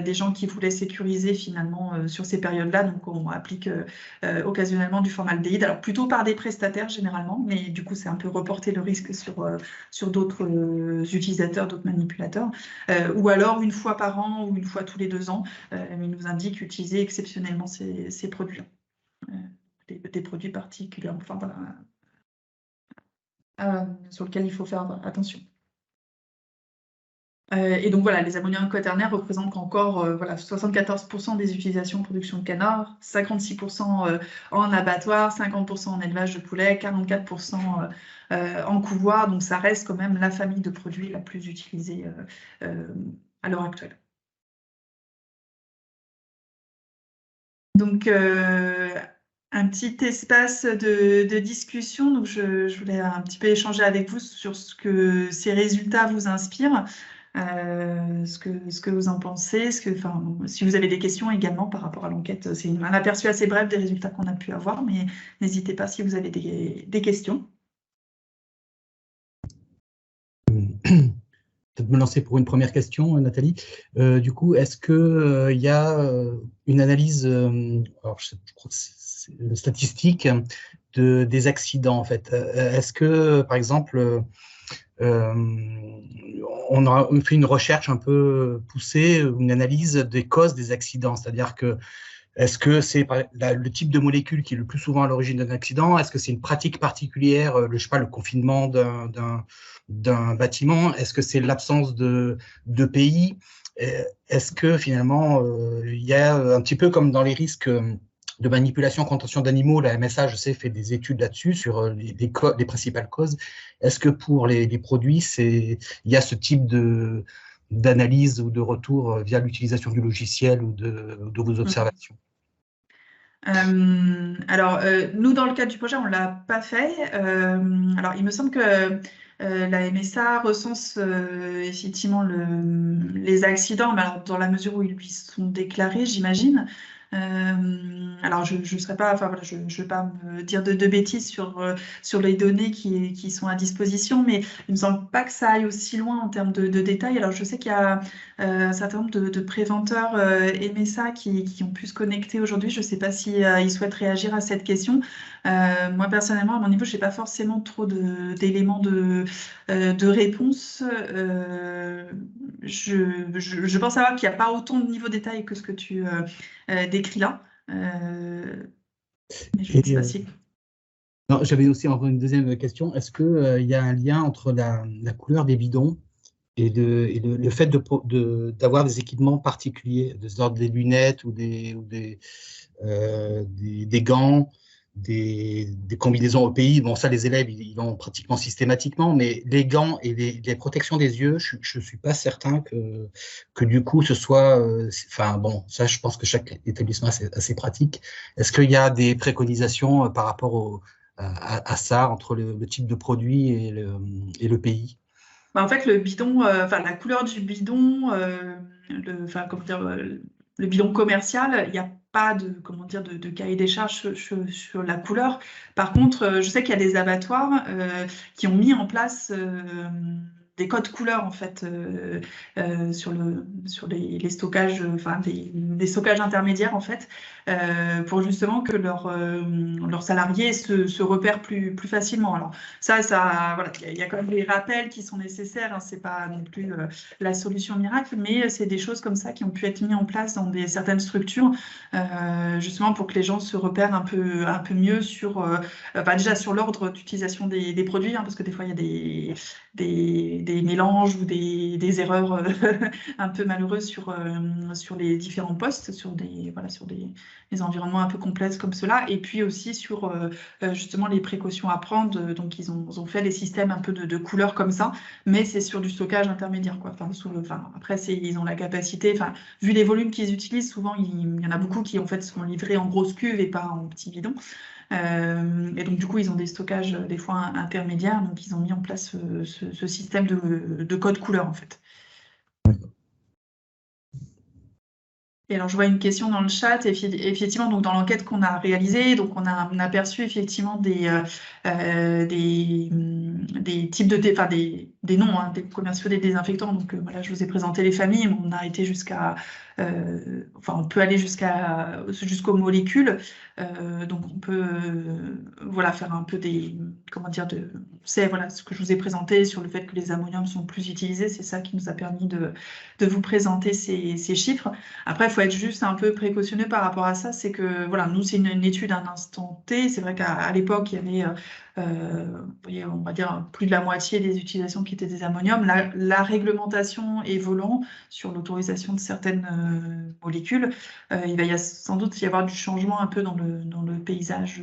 des gens qui voulaient sécuriser finalement sur ces périodes-là, donc on applique occasionnellement du formaldéhyde, alors plutôt par des prestataires généralement, mais du coup c'est un peu reporter le risque sur d'autres utilisateurs, d'autres manipulateurs, ou alors une fois par an ou une fois tous les 2 ans, ils nous indiquent utiliser exceptionnellement ces produits-là, des produits particulièrement, sur lesquels il faut faire attention. Et donc voilà, les ammoniums quaternaires représentent encore 74% des utilisations en production de canard, 56% en abattoir, 50% en élevage de poulet, 44% en couvoir. Donc ça reste quand même la famille de produits la plus utilisée à l'heure actuelle. Donc un petit espace de discussion. Donc je voulais un petit peu échanger avec vous sur ce que ces résultats vous inspirent. Ce que vous en pensez, si vous avez des questions également par rapport à l'enquête. C'est un aperçu assez bref des résultats qu'on a pu avoir, mais n'hésitez pas si vous avez des questions. Peut-être me lancer pour une première question, Nathalie. Du coup, est-ce qu'il y a une analyse, alors je crois que c'est statistique, des accidents en fait? Est-ce que, par exemple, on a fait une recherche un peu poussée, une analyse des causes des accidents, c'est-à-dire que est-ce que c'est le type de molécule qui est le plus souvent à l'origine d'un accident? Est-ce que c'est une pratique particulière, le confinement d'un bâtiment? Est-ce que c'est l'absence de pays? Est-ce que finalement, il y a un petit peu comme dans les risques de manipulation, contention d'animaux, la MSA, je sais, fait des études là-dessus, sur les principales causes. Est-ce que pour les produits, il y a ce type d'analyse ou de retour via l'utilisation du logiciel ou de vos observations? Alors, nous, dans le cadre du projet, on ne l'a pas fait. Alors, il me semble que la MSA recense effectivement les accidents, mais alors dans la mesure où ils lui sont déclarés, j'imagine. Alors je serais pas, enfin voilà, je vais pas me dire de bêtises sur les données qui sont à disposition, mais il me semble pas que ça aille aussi loin en termes de détails. Alors je sais qu'il y a un certain nombre de préventeurs MSA qui ont pu se connecter aujourd'hui. Je sais pas si ils souhaitent réagir à cette question. Moi personnellement, à mon niveau, j'ai pas forcément trop d'éléments de réponse. Je pense savoir qu'il n'y a pas autant de niveau de détail que ce que tu décrit là. Mais je ne sais pas si. Non, j'avais aussi encore une deuxième question. Est-ce qu'il y a un lien entre la couleur des bidons et le fait d'avoir des équipements particuliers, de ce genre des lunettes ou des gants, des combinaisons EPI? Bon, ça, les élèves, ils l'ont pratiquement systématiquement, mais les gants et les protections des yeux, je ne suis pas certain que du coup, ce soit... Enfin, bon, ça, je pense que chaque établissement est assez pratique. Est-ce qu'il y a des préconisations par rapport à ça, entre le type de produit et le pays? Bah, en fait, le bidon, la couleur du bidon, comment dire, le bidon commercial, il n'y a pas de, comment dire, de cahier des charges sur la couleur. Par contre, je sais qu'il y a des abattoirs qui ont mis en place des codes couleurs en fait sur les stockages, des stockages intermédiaires en fait, pour justement que leurs salariés se repèrent plus facilement. Alors ça voilà, il y a quand même des rappels qui sont nécessaires, hein, c'est pas non plus la solution miracle, mais c'est des choses comme ça qui ont pu être mises en place dans certaines structures, justement pour que les gens se repèrent un peu mieux sur, déjà sur l'ordre d'utilisation des produits, hein, parce que des fois il y a des mélanges ou des erreurs un peu malheureuses sur les différents postes, sur des environnements un peu complexes comme cela, et puis aussi sur justement les précautions à prendre. Donc ils ont fait des systèmes un peu de couleurs comme ça, mais c'est sur du stockage intermédiaire, quoi. Après ils ont la capacité, vu les volumes qu'ils utilisent, souvent il y en a beaucoup qui en fait sont livrés en grosses cuves et pas en petits bidons. Et donc, du coup, ils ont des stockages des fois intermédiaires. Donc, ils ont mis en place ce système de code couleur, en fait. Et alors, je vois une question dans le chat. Effectivement, donc, dans l'enquête qu'on a réalisée, donc, on a aperçu effectivement des types des noms, hein, des commerciaux des désinfectants. Donc, voilà, je vous ai présenté les familles, mais on a été on peut aller jusqu'aux molécules. Donc on peut faire un peu voilà, ce que je vous ai présenté sur le fait que les ammoniums sont plus utilisés. C'est ça qui nous a permis de vous présenter ces chiffres. Après, il faut être juste un peu précautionneux par rapport à ça. C'est que voilà, nous, c'est une étude à un instant T. C'est vrai qu'à l'époque, il y avait on va dire plus de la moitié des utilisations qui étaient des ammoniums. La réglementation évoluant sur l'autorisation de certaines molécules, il va sans doute y avoir du changement un peu dans le paysage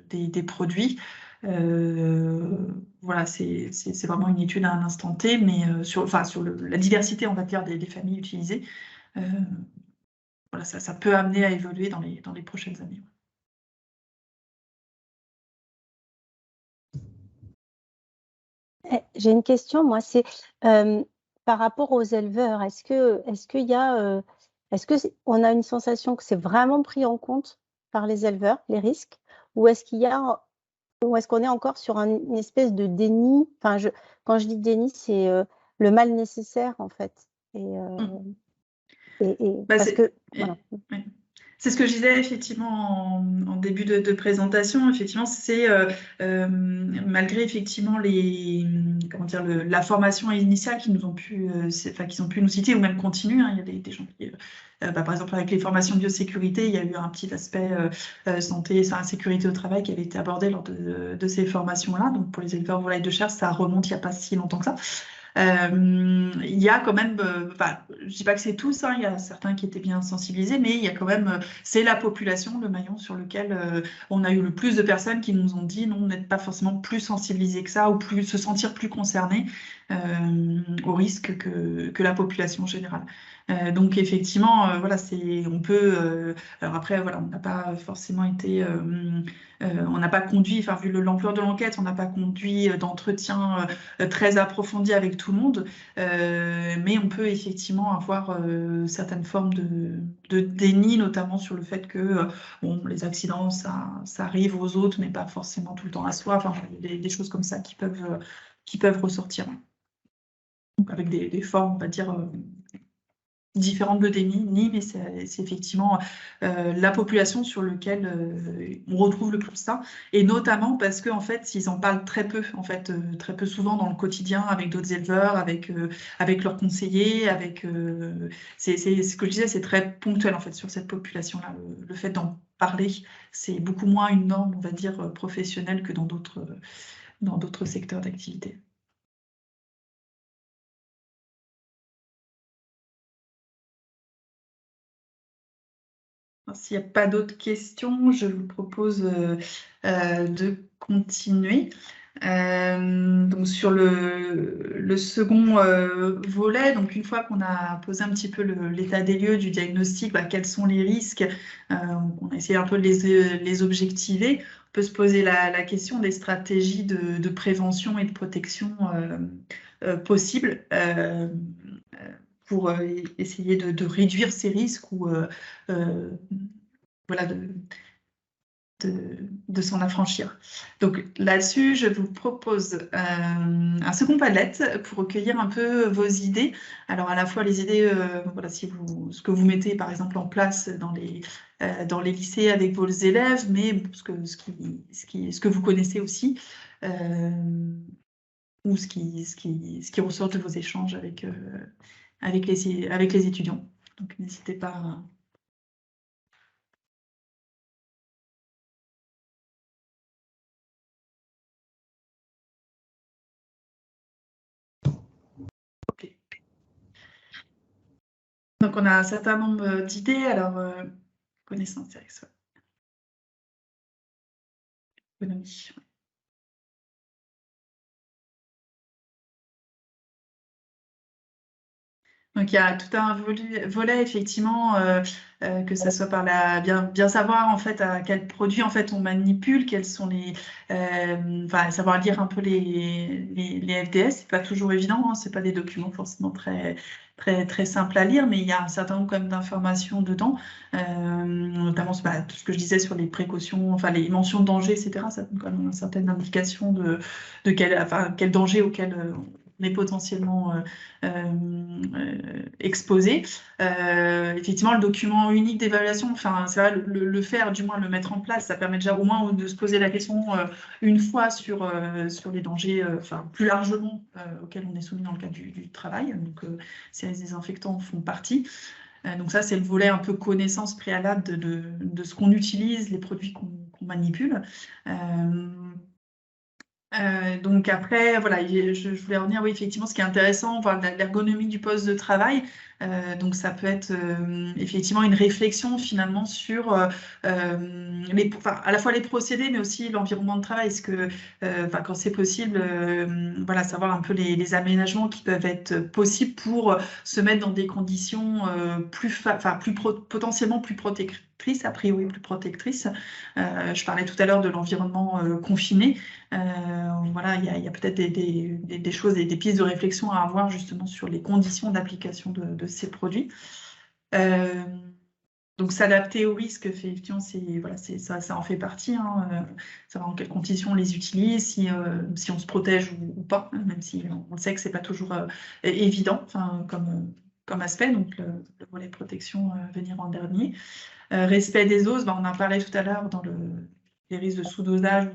des produits. Voilà, c'est vraiment une étude à un instant T, mais sur la diversité, on va dire, des familles utilisées. Voilà, ça peut amener à évoluer dans les prochaines années. J'ai une question, moi, c'est par rapport aux éleveurs, est-ce qu'on a une sensation que c'est vraiment pris en compte par les éleveurs, les risques, ou est-ce qu'on est encore sur une espèce de déni? Quand je dis déni, c'est le mal nécessaire, en fait. C'est ce que je disais effectivement en début de présentation. Effectivement, c'est malgré effectivement la formation initiale qu'ils ont pu nous citer ou même continue. Hein, il y a des gens qui, par exemple, avec les formations de biosécurité, il y a eu un petit aspect santé, sécurité au travail qui avait été abordé lors de ces formations-là. Donc pour les éleveurs volailles de chair, ça remonte il n'y a pas si longtemps que ça. Il y a quand même, je dis pas que c'est tous, hein, il y a certains qui étaient bien sensibilisés, mais il y a quand même, c'est la population, le maillon sur lequel on a eu le plus de personnes qui nous ont dit non, on n'est pas forcément plus sensibilisés que ça ou se sentir plus concernés au risque que la population générale. Donc effectivement, voilà, on peut. Alors après, voilà, on n'a pas forcément été, on n'a pas conduit, enfin vu l'ampleur de l'enquête, on n'a pas conduit d'entretien très approfondi avec tout le monde, mais on peut effectivement avoir certaines formes de déni, notamment sur le fait que bon, les accidents, ça arrive aux autres, mais pas forcément tout le temps à soi. Enfin, des choses comme ça qui peuvent ressortir. Donc avec des formes, on va dire différentes de déni, mais c'est effectivement la population sur laquelle on retrouve le plus ça, et notamment parce que en fait, ils en parlent très peu, en fait, très peu souvent dans le quotidien avec d'autres éleveurs, avec leurs conseillers, c'est ce que je disais, c'est très ponctuel en fait sur cette population-là. Le fait d'en parler, c'est beaucoup moins une norme, on va dire, professionnelle que dans d'autres secteurs d'activité. S'il n'y a pas d'autres questions, je vous propose de continuer. Donc sur le second volet, donc une fois qu'on a posé un petit peu l'état des lieux du diagnostic, quels sont les risques, on a essayé un peu de les objectiver. On peut se poser la question des stratégies de prévention et de protection possibles pour essayer de réduire ces risques ou voilà, de s'en affranchir. Donc là-dessus, je vous propose un second palette pour recueillir un peu vos idées. Alors à la fois les idées, voilà, ce que vous mettez par exemple en place dans les lycées avec vos élèves, mais ce que vous connaissez aussi, ou ce qui ressort de vos échanges avec les étudiants. Donc n'hésitez pas à... Ok. Donc on a un certain nombre d'idées. Alors, connaissance, c'est ça. Économie. Donc il y a tout un volet effectivement, que ça soit par bien savoir en fait à quel produit en fait on manipule, quels sont enfin savoir lire un peu les FDS, c'est pas toujours évident, hein, c'est pas des documents forcément très très très simples à lire, mais il y a un certain nombre quand même d'informations dedans, notamment tout ce que je disais sur les précautions, enfin les mentions de danger, etc. Ça donne quand même une certaine indication de quel danger auquel on est potentiellement exposé. Effectivement, le document unique d'évaluation, enfin, c'est vrai, le faire, du moins le mettre en place, ça permet déjà au moins de se poser la question une fois sur les dangers, enfin, plus largement auxquels on est soumis dans le cadre du travail. Donc, ces désinfectants font partie. Donc ça, c'est le volet un peu connaissance préalable de ce qu'on utilise, les produits qu'on manipule. Donc après, voilà, je voulais revenir, oui, effectivement, ce qui est intéressant, voir l'ergonomie du poste de travail. Donc ça peut être effectivement une réflexion finalement sur à la fois les procédés, mais aussi l'environnement de travail. Est-ce que, quand c'est possible, voilà, savoir un peu les aménagements qui peuvent être possibles pour se mettre dans des conditions potentiellement plus protectrices, a priori plus protectrices. Je parlais tout à l'heure de l'environnement confiné. Voilà, il y a peut-être des choses, des pistes de réflexion à avoir justement sur les conditions d'application de ces produits. Donc s'adapter au risque, effectivement, ça en fait partie. Hein, savoir en quelles conditions on les utilise, si on se protège ou pas, hein, même si on sait que c'est pas toujours évident, comme aspect. Donc le volet protection venir en dernier. Respect des oses, on en parlait tout à l'heure dans les risques de sous-dosage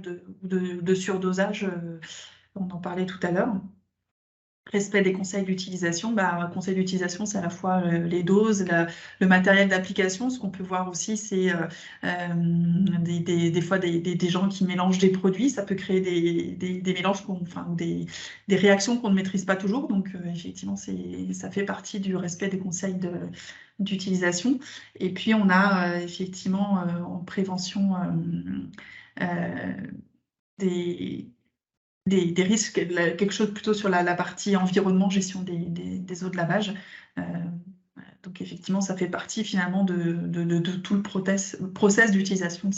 ou de surdosage, on en parlait tout à l'heure. Respect des conseils d'utilisation, conseil d'utilisation, c'est à la fois les doses, le matériel d'application. Ce qu'on peut voir aussi, c'est des fois des gens qui mélangent des produits. Ça peut créer des mélanges, des réactions qu'on ne maîtrise pas toujours. Donc, effectivement, ça fait partie du respect des conseils d'utilisation. Et puis, on a effectivement en prévention des risques, quelque chose plutôt sur la partie environnement, gestion des eaux de lavage. Donc effectivement, ça fait partie finalement de tout le process d'utilisation de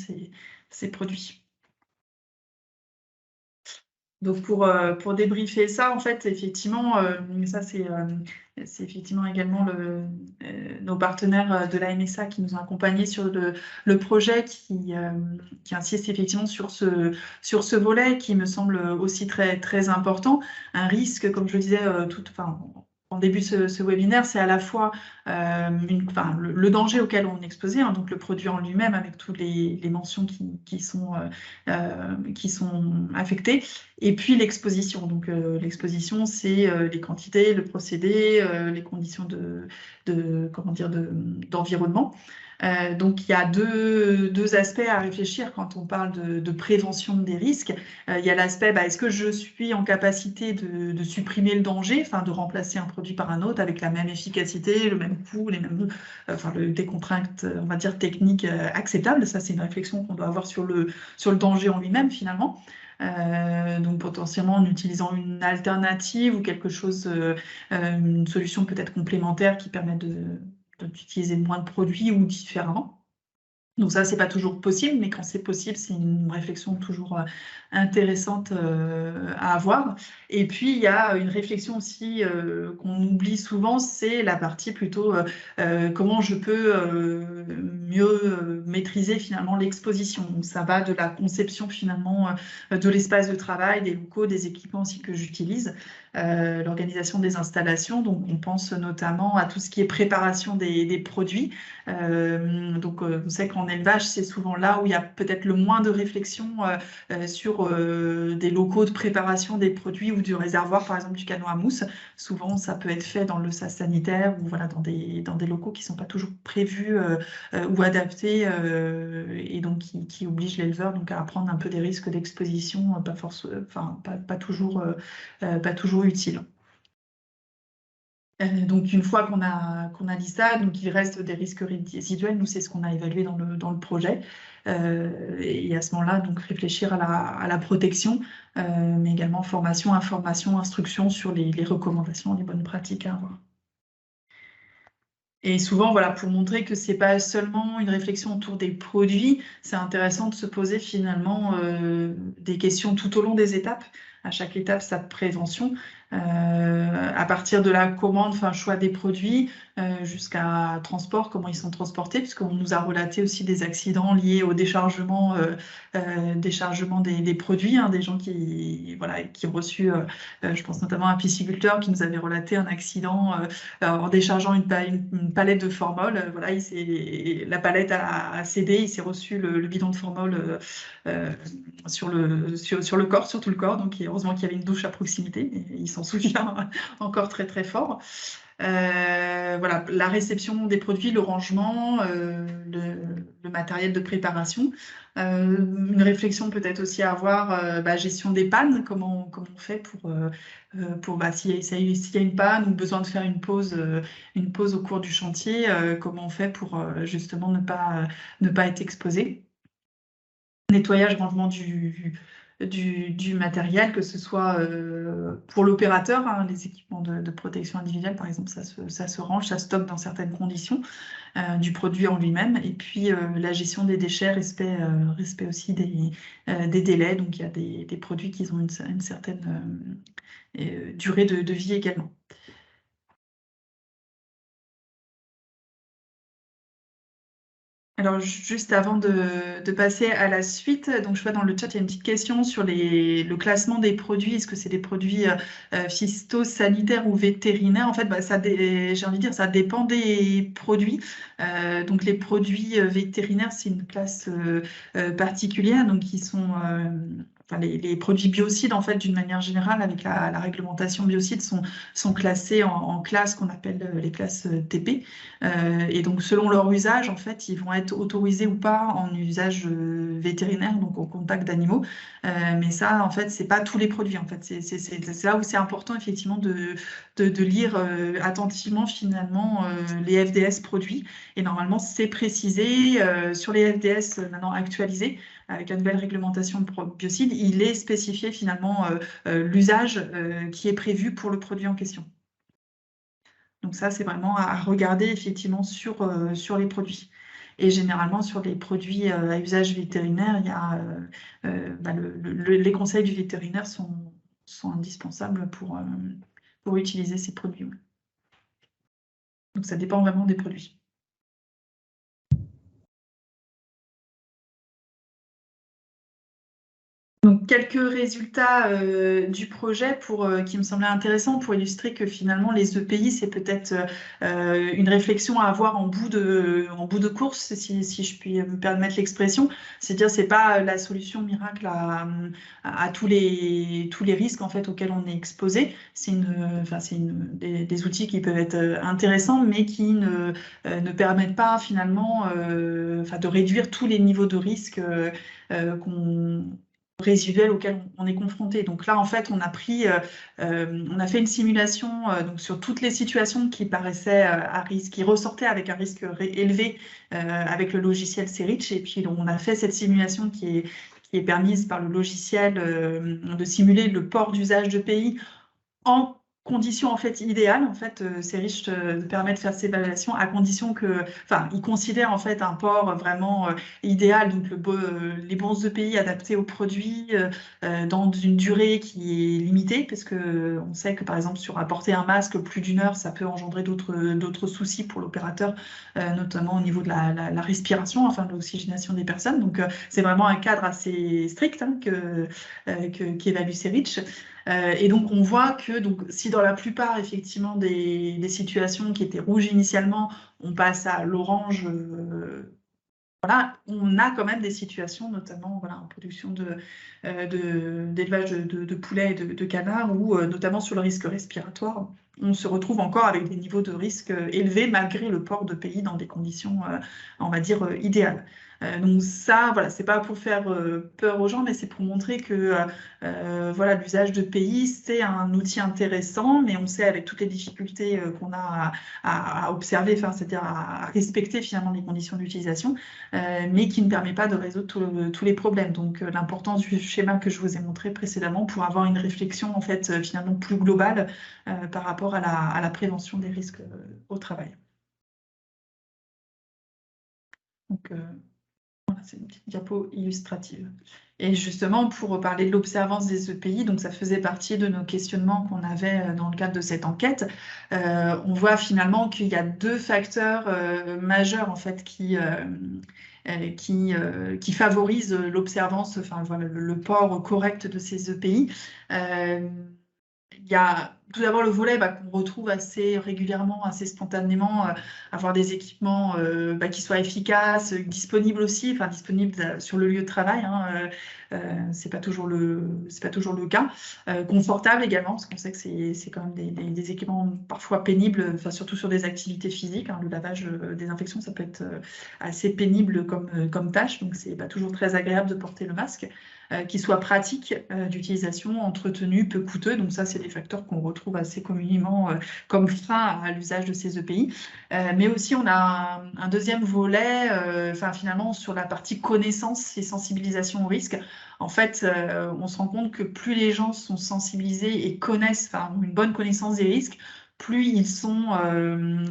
ces produits. Donc pour débriefer ça, en fait, effectivement, ça c'est effectivement également nos partenaires de la MSA qui nous ont accompagnés sur le projet qui insiste effectivement sur ce volet qui me semble aussi très, très important. Un risque, comme je le disais en début de ce webinaire, c'est à la fois le danger auquel on est exposé, hein, donc le produit en lui-même avec toutes les mentions qui sont affectées, et puis l'exposition. Donc l'exposition, c'est les quantités, le procédé, les conditions d'environnement. Donc il y a deux aspects à réfléchir quand on parle de prévention des risques. Il y a l'aspect, est-ce que je suis en capacité de supprimer le danger, enfin de remplacer un produit par un autre avec la même efficacité, le même coût, des contraintes, on va dire, techniques acceptables. Ça, c'est une réflexion qu'on doit avoir sur le danger en lui-même, finalement. Donc potentiellement en utilisant une alternative ou quelque chose, une solution peut-être complémentaire qui permet d'utiliser moins de produits ou différemment. Donc ça, c'est pas toujours possible, mais quand c'est possible, c'est une réflexion toujours intéressante à avoir. Et puis, il y a une réflexion aussi qu'on oublie souvent, c'est la partie plutôt comment je peux mieux maîtriser finalement l'exposition. Donc ça va de la conception finalement de l'espace de travail, des locaux, des équipements aussi que j'utilise, l'organisation des installations. Donc on pense notamment à tout ce qui est préparation des produits. Donc on sait qu'en élevage, c'est souvent là où il y a peut-être le moins de réflexion sur des locaux de préparation des produits ou du réservoir, par exemple du canot à mousse. Souvent, ça peut être fait dans le sas sanitaire ou voilà, dans des locaux qui ne sont pas toujours prévus ou adaptés et donc qui obligent l'éleveur donc à prendre un peu des risques d'exposition pas toujours utiles. Donc une fois qu'on a dit ça, donc il reste des risques résiduels. Nous, c'est ce qu'on a évalué dans le projet. Et à ce moment-là, donc réfléchir à la protection, mais également formation, information, instruction sur les recommandations, les bonnes pratiques à avoir. Et souvent, voilà, pour montrer que c'est pas seulement une réflexion autour des produits, c'est intéressant de se poser finalement des questions tout au long des étapes. À chaque étape, sa prévention, à partir de la commande, choix des produits, jusqu'à transport, comment ils sont transportés, puisqu'on nous a relaté aussi des accidents liés au déchargement des produits, hein, des gens qui ont reçu, je pense notamment à un pisciculteur qui nous avait relaté un accident en déchargeant une palette de formol. La palette a cédé, il s'est reçu le bidon de formol sur le corps, sur tout le corps. Donc heureusement qu'il y avait une douche à proximité, et il s'en souvient encore très très fort. La réception des produits, le rangement, le matériel de préparation. Une réflexion peut-être aussi à avoir, gestion des pannes, comment on fait pour s'il y a une panne ou besoin de faire une pause au cours du chantier, comment on fait pour justement ne pas être exposé. Nettoyage, rangement du matériel, que ce soit pour l'opérateur, hein, les équipements de protection individuelle, par exemple, ça se range, ça stocke dans certaines conditions du produit en lui-même. Et puis la gestion des déchets, respect aussi des délais. Donc il y a des produits qui ont une certaine durée de vie également. Alors, juste avant de passer à la suite, donc je vois dans le chat, il y a une petite question sur le classement des produits. Est-ce que c'est des produits phytosanitaires ou vétérinaires? En fait, j'ai envie de dire, ça dépend des produits. Donc, les produits vétérinaires, c'est une classe particulière, donc qui sont... les produits biocides, en fait, d'une manière générale, avec la réglementation biocide, sont classés en classes qu'on appelle les classes TP. Et donc, selon leur usage, en fait, ils vont être autorisés ou pas en usage vétérinaire, donc au contact d'animaux. Mais ça, en fait, c'est pas tous les produits. En fait, c'est là où c'est important, effectivement, de lire attentivement, finalement, les FDS produits. Et normalement, c'est précisé sur les FDS maintenant actualisés, avec la nouvelle réglementation de biocide, il est spécifié finalement l'usage qui est prévu pour le produit en question. Donc ça, c'est vraiment à regarder effectivement sur les produits. Et généralement, sur les produits à usage vétérinaire, il y a, les conseils du vétérinaire sont indispensables pour utiliser ces produits. Donc ça dépend vraiment des produits. Donc, quelques résultats du projet qui me semblaient intéressants pour illustrer que finalement les EPI, c'est peut-être une réflexion à avoir en bout de course, si je puis me permettre l'expression. C'est-à-dire, c'est pas la solution miracle à tous les risques en fait auxquels on est exposé. C'est des outils qui peuvent être intéressants, mais qui ne permettent pas finalement de réduire tous les niveaux de risque résiduels auxquels on est confronté. Donc là, en fait, on a fait une simulation donc sur toutes les situations qui paraissaient à risque, qui ressortaient avec un risque élevé avec le logiciel Serich. Et puis, on a fait cette simulation qui est permise par le logiciel de simuler le port d'usage de pays en conditions en fait idéales. En fait, Serich permet de faire ces évaluations à condition il considère en fait un port vraiment idéal, donc les bons EPI adaptés aux produits dans une durée qui est limitée, parce que on sait que par exemple sur apporter un masque plus d'1 heure, ça peut engendrer d'autres soucis pour l'opérateur, notamment au niveau de la respiration, enfin de l'oxygénation des personnes. Donc c'est vraiment un cadre assez strict qu'évalue Serich. Et donc, on voit que si dans la plupart, effectivement, des situations qui étaient rouges initialement, on passe à l'orange, voilà, on a quand même des situations, notamment en production d'élevage de poulets et de canards, où, notamment sur le risque respiratoire, on se retrouve encore avec des niveaux de risque élevés, malgré le port de pays dans des conditions, on va dire, idéales. Donc ça, voilà, c'est pas pour faire peur aux gens, mais c'est pour montrer que l'usage de pays, c'est un outil intéressant, mais on sait avec toutes les difficultés qu'on a à observer, c'est-à-dire à respecter finalement les conditions d'utilisation, mais qui ne permet pas de résoudre tous les problèmes. Donc l'importance du schéma que je vous ai montré précédemment pour avoir une réflexion en fait finalement plus globale par rapport à la prévention des risques au travail. Donc, voilà, c'est une petite diapo illustrative. Et justement, pour parler de l'observance des EPI, donc ça faisait partie de nos questionnements qu'on avait dans le cadre de cette enquête. On voit finalement qu'il y a 2 facteurs majeurs en fait qui favorisent l'observance, le port correct de ces EPI. Il y a tout d'abord le volet qu'on retrouve assez régulièrement, assez spontanément, avoir des équipements qui soient efficaces, disponibles aussi, disponibles sur le lieu de travail. C'est pas toujours le cas. Confortable également, parce qu'on sait que c'est quand même des équipements parfois pénibles, surtout sur des activités physiques. Le lavage, désinfection, ça peut être assez pénible comme tâche, donc c'est pas toujours très agréable de porter le masque. Qui soit pratique d'utilisation, entretenu, peu coûteux. Donc ça, c'est des facteurs qu'on retrouve assez communément comme frein à l'usage de ces EPI. Mais aussi, on a un deuxième volet, finalement, sur la partie connaissance et sensibilisation au risque. En fait, on se rend compte que plus les gens sont sensibilisés et connaissent, ont une bonne connaissance des risques, plus ils sont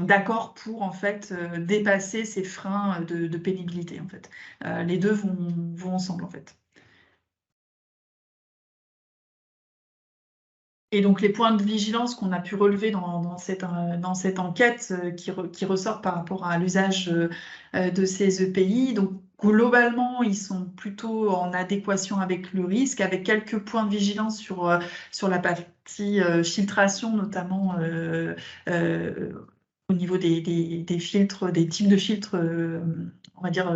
d'accord pour en fait dépasser ces freins de pénibilité. En fait, les deux vont ensemble en fait. Et donc, les points de vigilance qu'on a pu relever dans cette enquête qui ressort par rapport à l'usage de ces EPI, donc globalement, ils sont plutôt en adéquation avec le risque, avec quelques points de vigilance sur la partie filtration, notamment au niveau des filtres, des types de filtres, on va dire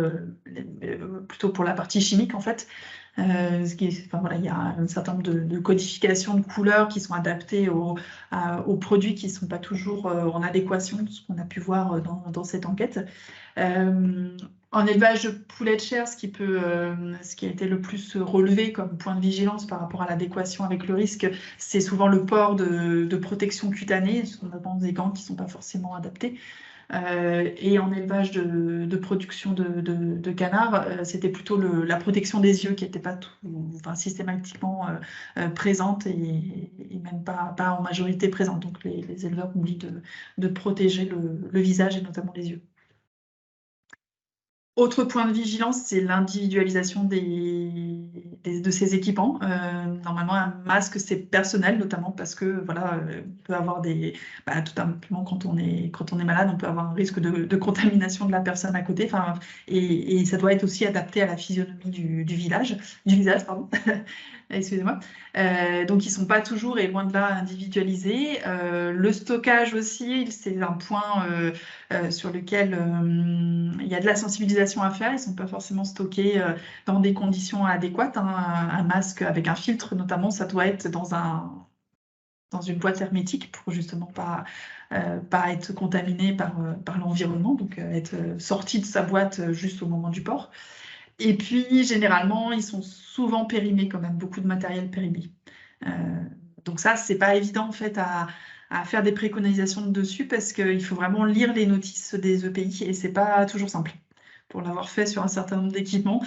plutôt pour la partie chimique en fait. Il y a un certain nombre de codifications de couleurs qui sont adaptées aux produits qui ne sont pas toujours en adéquation, ce qu'on a pu voir dans cette enquête. En élevage de poulets de chair, ce qui a été le plus relevé comme point de vigilance par rapport à l'adéquation avec le risque, c'est souvent le port de protection cutanée, ce qu'on appelle des gants qui ne sont pas forcément adaptés. Et en élevage de production de canards, c'était plutôt la protection des yeux qui n'était pas systématiquement présente et même pas en majorité présente. Donc les éleveurs oublient de protéger le visage et notamment les yeux. Autre point de vigilance, c'est l'individualisation de ces équipements. Normalement, un masque, c'est personnel, notamment parce que voilà, on peut avoir tout simplement quand on est malade, on peut avoir un risque de contamination de la personne à côté. Et ça doit être aussi adapté à la physionomie du visage, pardon. Excusez-moi. Donc, ils ne sont pas toujours, et loin de là, individualisés. Le stockage aussi, c'est un point sur lequel il y a de la sensibilisation à faire. Ils ne sont pas forcément stockés dans des conditions adéquates. Un masque avec un filtre, notamment, ça doit être dans une boîte hermétique pour justement pas être contaminé par l'environnement, donc être sorti de sa boîte juste au moment du port. Et puis, généralement, ils sont souvent périmés quand même, beaucoup de matériel périmé. Donc ça, c'est pas évident en fait à faire des préconisations dessus parce qu'il faut vraiment lire les notices des EPI et c'est pas toujours simple. Pour l'avoir fait sur un certain nombre d'équipements,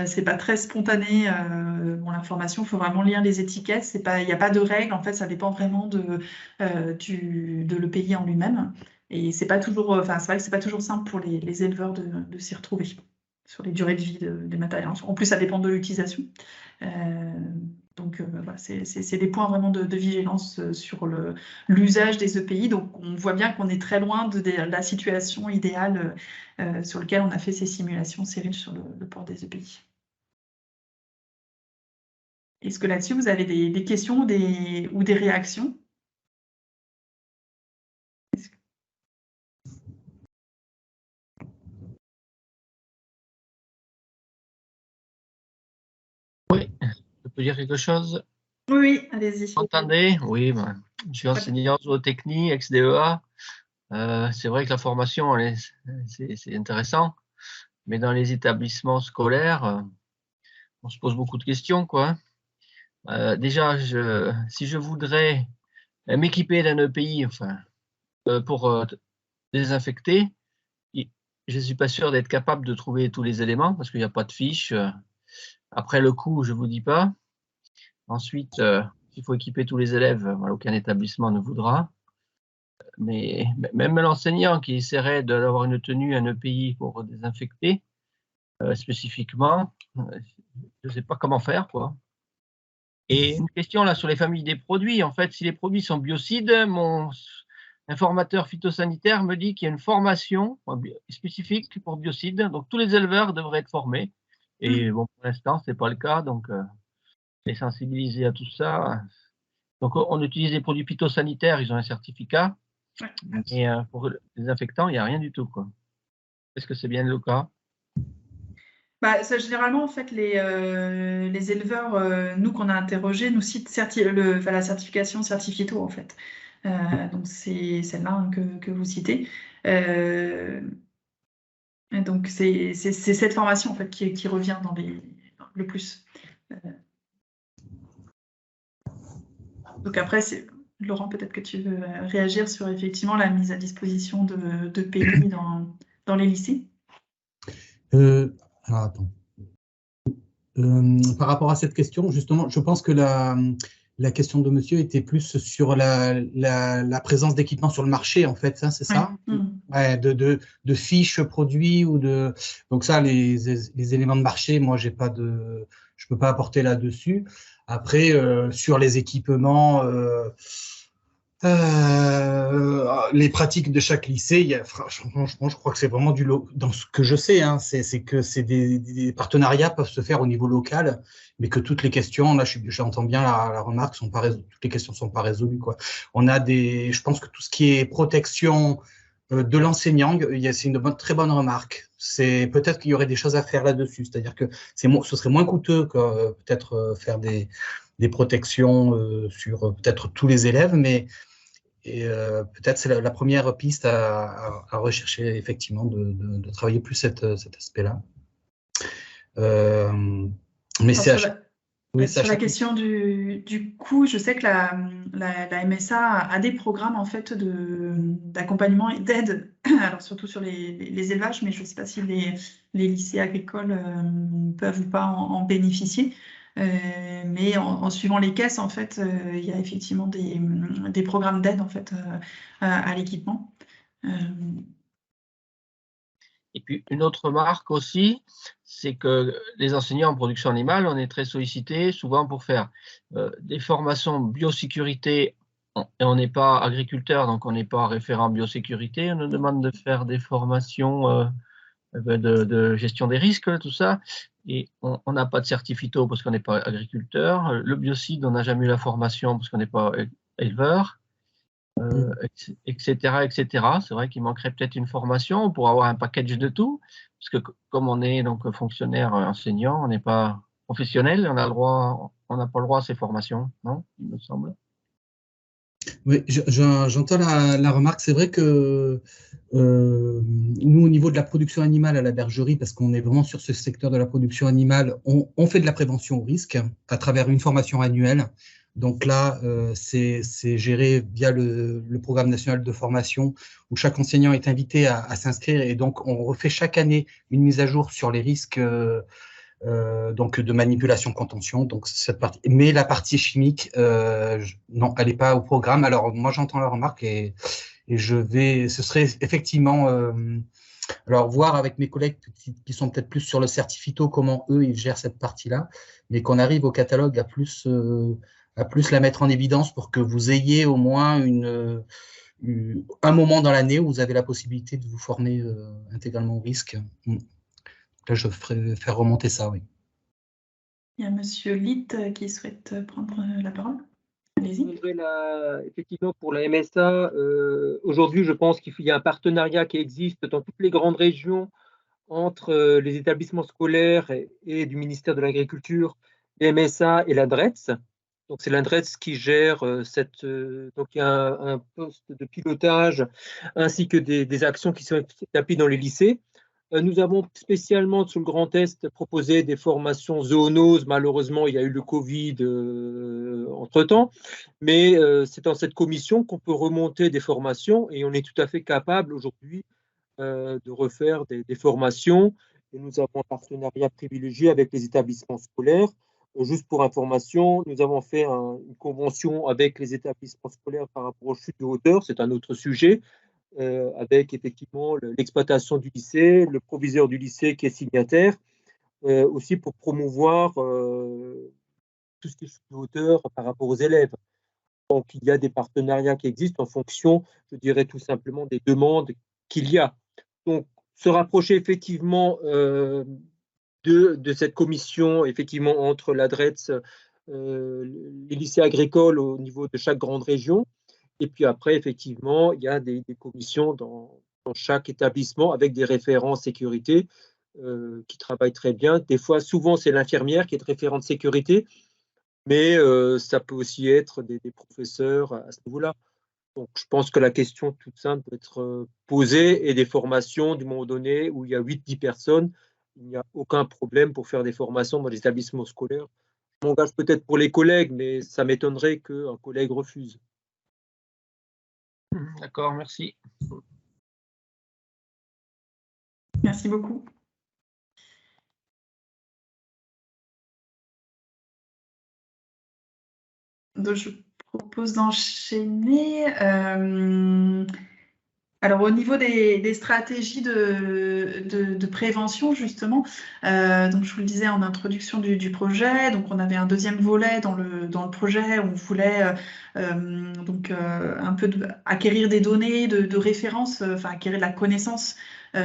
c'est pas très spontané. L'information, il faut vraiment lire les étiquettes. Il n'y a pas de règles. En fait, ça dépend vraiment de l'EPI en lui-même. Et c'est pas toujours. C'est vrai que c'est pas toujours simple pour les éleveurs de s'y retrouver sur les durées de vie des matériels. En plus, ça dépend de l'utilisation. Donc, voilà, c'est des points vraiment de vigilance sur l'usage des EPI. Donc, on voit bien qu'on est très loin de la situation idéale sur laquelle on a fait ces simulations Cyril sur le port des EPI. Est-ce que là-dessus, vous avez des questions ou des réactions? Oui, je peux dire quelque chose? Oui, allez-y. Vous m'entendez? Oui, je suis enseignant zootechnie, ex-DEA. C'est vrai que la formation, c'est intéressant, mais dans les établissements scolaires, on se pose beaucoup de questions, quoi. Déjà, si je voudrais m'équiper d'un EPI, pour désinfecter, je ne suis pas sûr d'être capable de trouver tous les éléments parce qu'il n'y a pas de fiche. Après le coût, je ne vous dis pas. Ensuite, il faut équiper tous les élèves, aucun établissement ne voudra. Mais même l'enseignant qui essaierait d'avoir une tenue, un EPI pour désinfecter spécifiquement, je ne sais pas comment faire, quoi. Et une question là sur les familles des produits. En fait, si les produits sont biocides, mon informateur phytosanitaire me dit qu'il y a une formation spécifique pour biocides. Donc, tous les éleveurs devraient être formés. Et bon, pour l'instant, ce n'est pas le cas. Donc, les sensibiliser à tout ça. Donc, on utilise des produits phytosanitaires, ils ont un certificat. Et pour les désinfectants, il n'y a rien du tout, quoi. Est-ce que c'est bien le cas? Généralement, en fait, les éleveurs, nous qu'on a interrogés, nous citent la certification Certifito, en fait. Donc, c'est celle-là que vous citez. Donc, c'est cette formation, en fait, qui revient le plus. Donc, après, Laurent, peut-être que tu veux réagir sur, effectivement, la mise à disposition de pays dans les lycées. Alors, attends. Par rapport à cette question, justement, je pense que la question de monsieur était plus sur la présence d'équipements sur le marché, en fait, hein, c'est ça? Ouais, de fiches produits ou de… Donc ça, les éléments de marché, moi, je ne peux pas apporter là-dessus. Après, sur les équipements… les pratiques de chaque lycée, franchement, je crois que c'est vraiment dans ce que je sais, hein, c'est que des partenariats peuvent se faire au niveau local, mais que toutes les questions, là, j'entends bien la remarque, toutes les questions ne sont pas résolues, quoi. Je pense que tout ce qui est protection de l'enseignant, c'est une très bonne remarque. Peut-être qu'il y aurait des choses à faire là-dessus, c'est-à-dire que ce serait moins coûteux que peut-être faire des protections sur peut-être tous les élèves, mais peut-être c'est la première piste à rechercher, effectivement, de travailler plus cet aspect-là. Mais Oui, Sur la question du coût, je sais que la MSA a des programmes en fait d'accompagnement et d'aide, alors surtout sur les élevages, mais je ne sais pas si les lycées agricoles peuvent ou pas en bénéficier. Mais en suivant les caisses, en fait, il y a effectivement des programmes d'aide en fait à l'équipement. Et puis, une autre remarque aussi, c'est que les enseignants en production animale, on est très sollicités souvent pour faire des formations biosécurité, et on n'est pas agriculteur, donc on n'est pas référent biosécurité. On nous demande de faire des formations de gestion des risques, tout ça. Et on n'a pas de certificat parce qu'on n'est pas agriculteur. Le biocide, on n'a jamais eu la formation parce qu'on n'est pas éleveur. Etc., etc. C'est vrai qu'il manquerait peut-être une formation pour avoir un package de tout, parce que comme on est donc fonctionnaire enseignant, on n'est pas professionnel, on n'a pas le droit à ces formations, non, il me semble. Oui, j'entends la remarque. C'est vrai que nous, au niveau de la production animale à la bergerie, parce qu'on est vraiment sur ce secteur de la production animale, on fait de la prévention au risque à travers une formation annuelle. Donc là, c'est géré via le programme national de formation où chaque enseignant est invité à s'inscrire. Et donc, on refait chaque année une mise à jour sur les risques donc de manipulation contention, donc cette partie. Mais la partie chimique, non, elle n'est pas au programme. Alors moi j'entends la remarque et ce serait effectivement, alors voir avec mes collègues qui sont peut-être plus sur le certifito comment eux ils gèrent cette partie-là, mais qu'on arrive au catalogue à plus la mettre en évidence pour que vous ayez au moins un moment dans l'année où vous avez la possibilité de vous former intégralement au risque. Là, je ferai faire remonter ça, oui. Il y a Monsieur Litt qui souhaite prendre la parole. Allez-y. Effectivement, pour la MSA, aujourd'hui, je pense qu'il y a un partenariat qui existe dans toutes les grandes régions entre les établissements scolaires et du ministère de l'Agriculture, les MSA et la DRETS. Donc, c'est la DRETS qui gère donc, il y a un poste de pilotage ainsi que des actions qui sont établies dans les lycées. Nous avons spécialement sur le Grand Est proposé des formations zoonoses. Malheureusement, il y a eu le Covid entre-temps, mais c'est dans cette commission qu'on peut remonter des formations et on est tout à fait capable aujourd'hui de refaire des formations. Et nous avons un partenariat privilégié avec les établissements scolaires. Juste pour information, nous avons fait une convention avec les établissements scolaires par rapport aux chutes de hauteur. C'est un autre sujet. Avec effectivement l'exploitation du lycée, le proviseur du lycée qui est signataire, aussi pour promouvoir tout ce qui est de hauteur par rapport aux élèves. Donc, il y a des partenariats qui existent en fonction, je dirais tout simplement, des demandes qu'il y a. Donc, se rapprocher effectivement de cette commission, effectivement, entre l'ADRETS, les lycées agricoles au niveau de chaque grande région. Et puis après, effectivement, il y a des commissions dans chaque établissement avec des référents sécurité qui travaillent très bien. Des fois, souvent, c'est l'infirmière qui est référente sécurité, mais ça peut aussi être des professeurs à ce niveau-là. Donc, je pense que la question toute simple peut être posée et des formations du moment donné où il y a 8-10 personnes, il n'y a aucun problème pour faire des formations dans les établissements scolaires. Je m'engage peut-être pour les collègues, mais ça m'étonnerait qu'un collègue refuse. D'accord, merci. Merci beaucoup. Donc, je propose d'enchaîner. Alors, au niveau des stratégies de prévention, justement, donc je vous le disais en introduction du projet, donc on avait un deuxième volet dans le projet où on voulait un peu acquérir des données de référence, enfin acquérir de la connaissance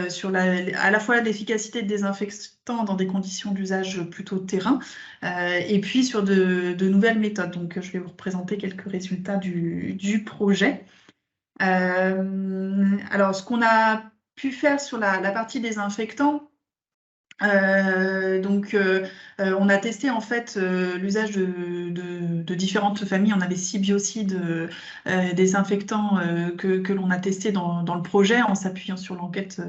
sur à la fois l'efficacité de désinfectants dans des conditions d'usage plutôt terrain, et puis sur de nouvelles méthodes. Donc, je vais vous représenter quelques résultats du projet. Alors, ce qu'on a pu faire sur la partie désinfectant, On a testé en fait l'usage de différentes familles. On avait 6 biocides désinfectants que l'on a testés dans le projet en s'appuyant sur l'enquête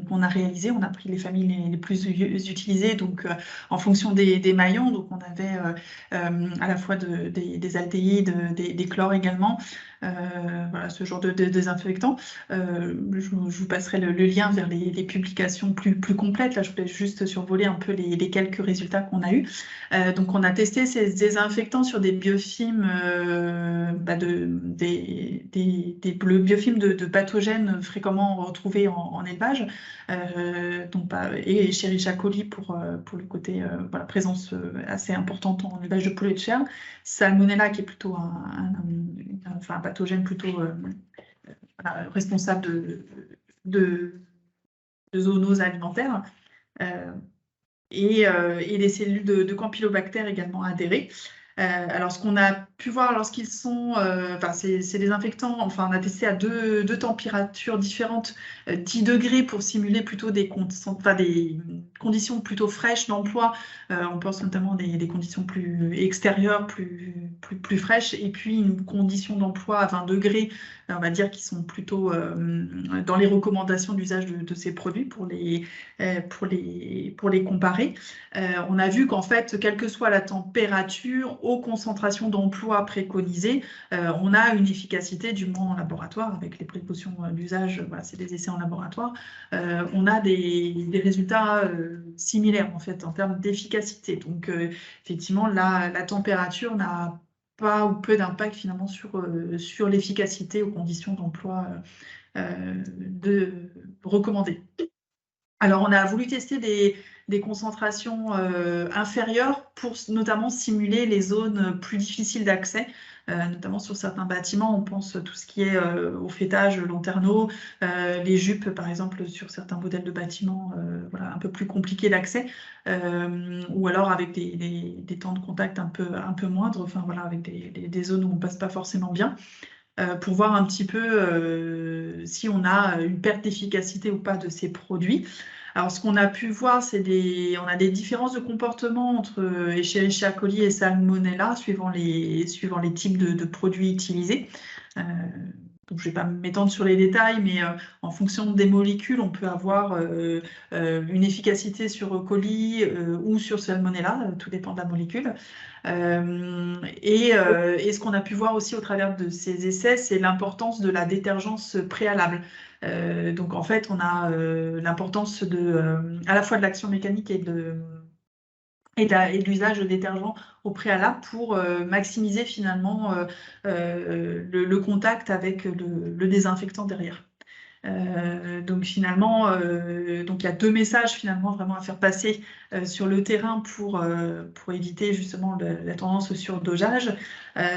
qu'on a réalisée. On a pris les familles les plus utilisées, donc en fonction des maillons. Donc on avait à la fois des aldéhydes, des chlores également. Voilà, ce genre de désinfectant. Je vous passerai le lien vers les publications plus complètes. Là, je voulais juste survoler un peu les quelques résultats qu'on a eus. Donc, on a testé ces désinfectants sur des biofilms, le biofilm de pathogènes fréquemment retrouvés en élevage, et Escherichia coli pour le côté présence assez importante en élevage de poulets de chair. Salmonella qui est plutôt un pathogène plutôt responsable de zoonoses alimentaires, et les cellules de Campylobacter également adhérées. Alors, ce qu'on a pu voir lorsqu'ils sont, c'est des infectants, enfin, on a testé à deux températures différentes, 10 degrés pour simuler plutôt des conditions plutôt fraîches d'emploi. On pense notamment des conditions plus extérieures, plus fraîches, et puis une condition d'emploi à 20 degrés, on va dire, qui sont plutôt dans les recommandations d'usage de ces produits pour les comparer. On a vu qu'en fait, quelle que soit la température, aux concentrations d'emploi préconisées, on a une efficacité, du moins en laboratoire, avec les précautions d'usage, c'est des essais en laboratoire, on a des résultats similaires en fait en termes d'efficacité. Donc effectivement, la température n'a pas ou peu d'impact finalement sur l'efficacité aux conditions d'emploi recommandées. Alors, on a voulu tester des concentrations inférieures pour notamment simuler les zones plus difficiles d'accès, notamment sur certains bâtiments. On pense tout ce qui est au fêtage lanterneau, les jupes, par exemple, sur certains modèles de bâtiments un peu plus compliqués d'accès, ou alors avec des temps de contact un peu moindres, avec des zones où on ne passe pas forcément bien. Pour voir un petit peu si on a une perte d'efficacité ou pas de ces produits. Alors, ce qu'on a pu voir, on a des différences de comportement entre Escherichia coli et Salmonella suivant les types de produits utilisés. Donc, je ne vais pas m'étendre sur les détails, mais en fonction des molécules, on peut avoir une efficacité sur coli ou sur Salmonella, tout dépend de la molécule. Et ce qu'on a pu voir aussi au travers de ces essais, c'est l'importance de la détergence préalable. Donc en fait, on a l'importance à la fois de l'action mécanique et de l'usage de détergents au préalable pour maximiser finalement le contact avec le désinfectant derrière. Donc finalement, il y a 2 messages finalement vraiment à faire passer sur le terrain pour éviter justement la tendance au surdosage.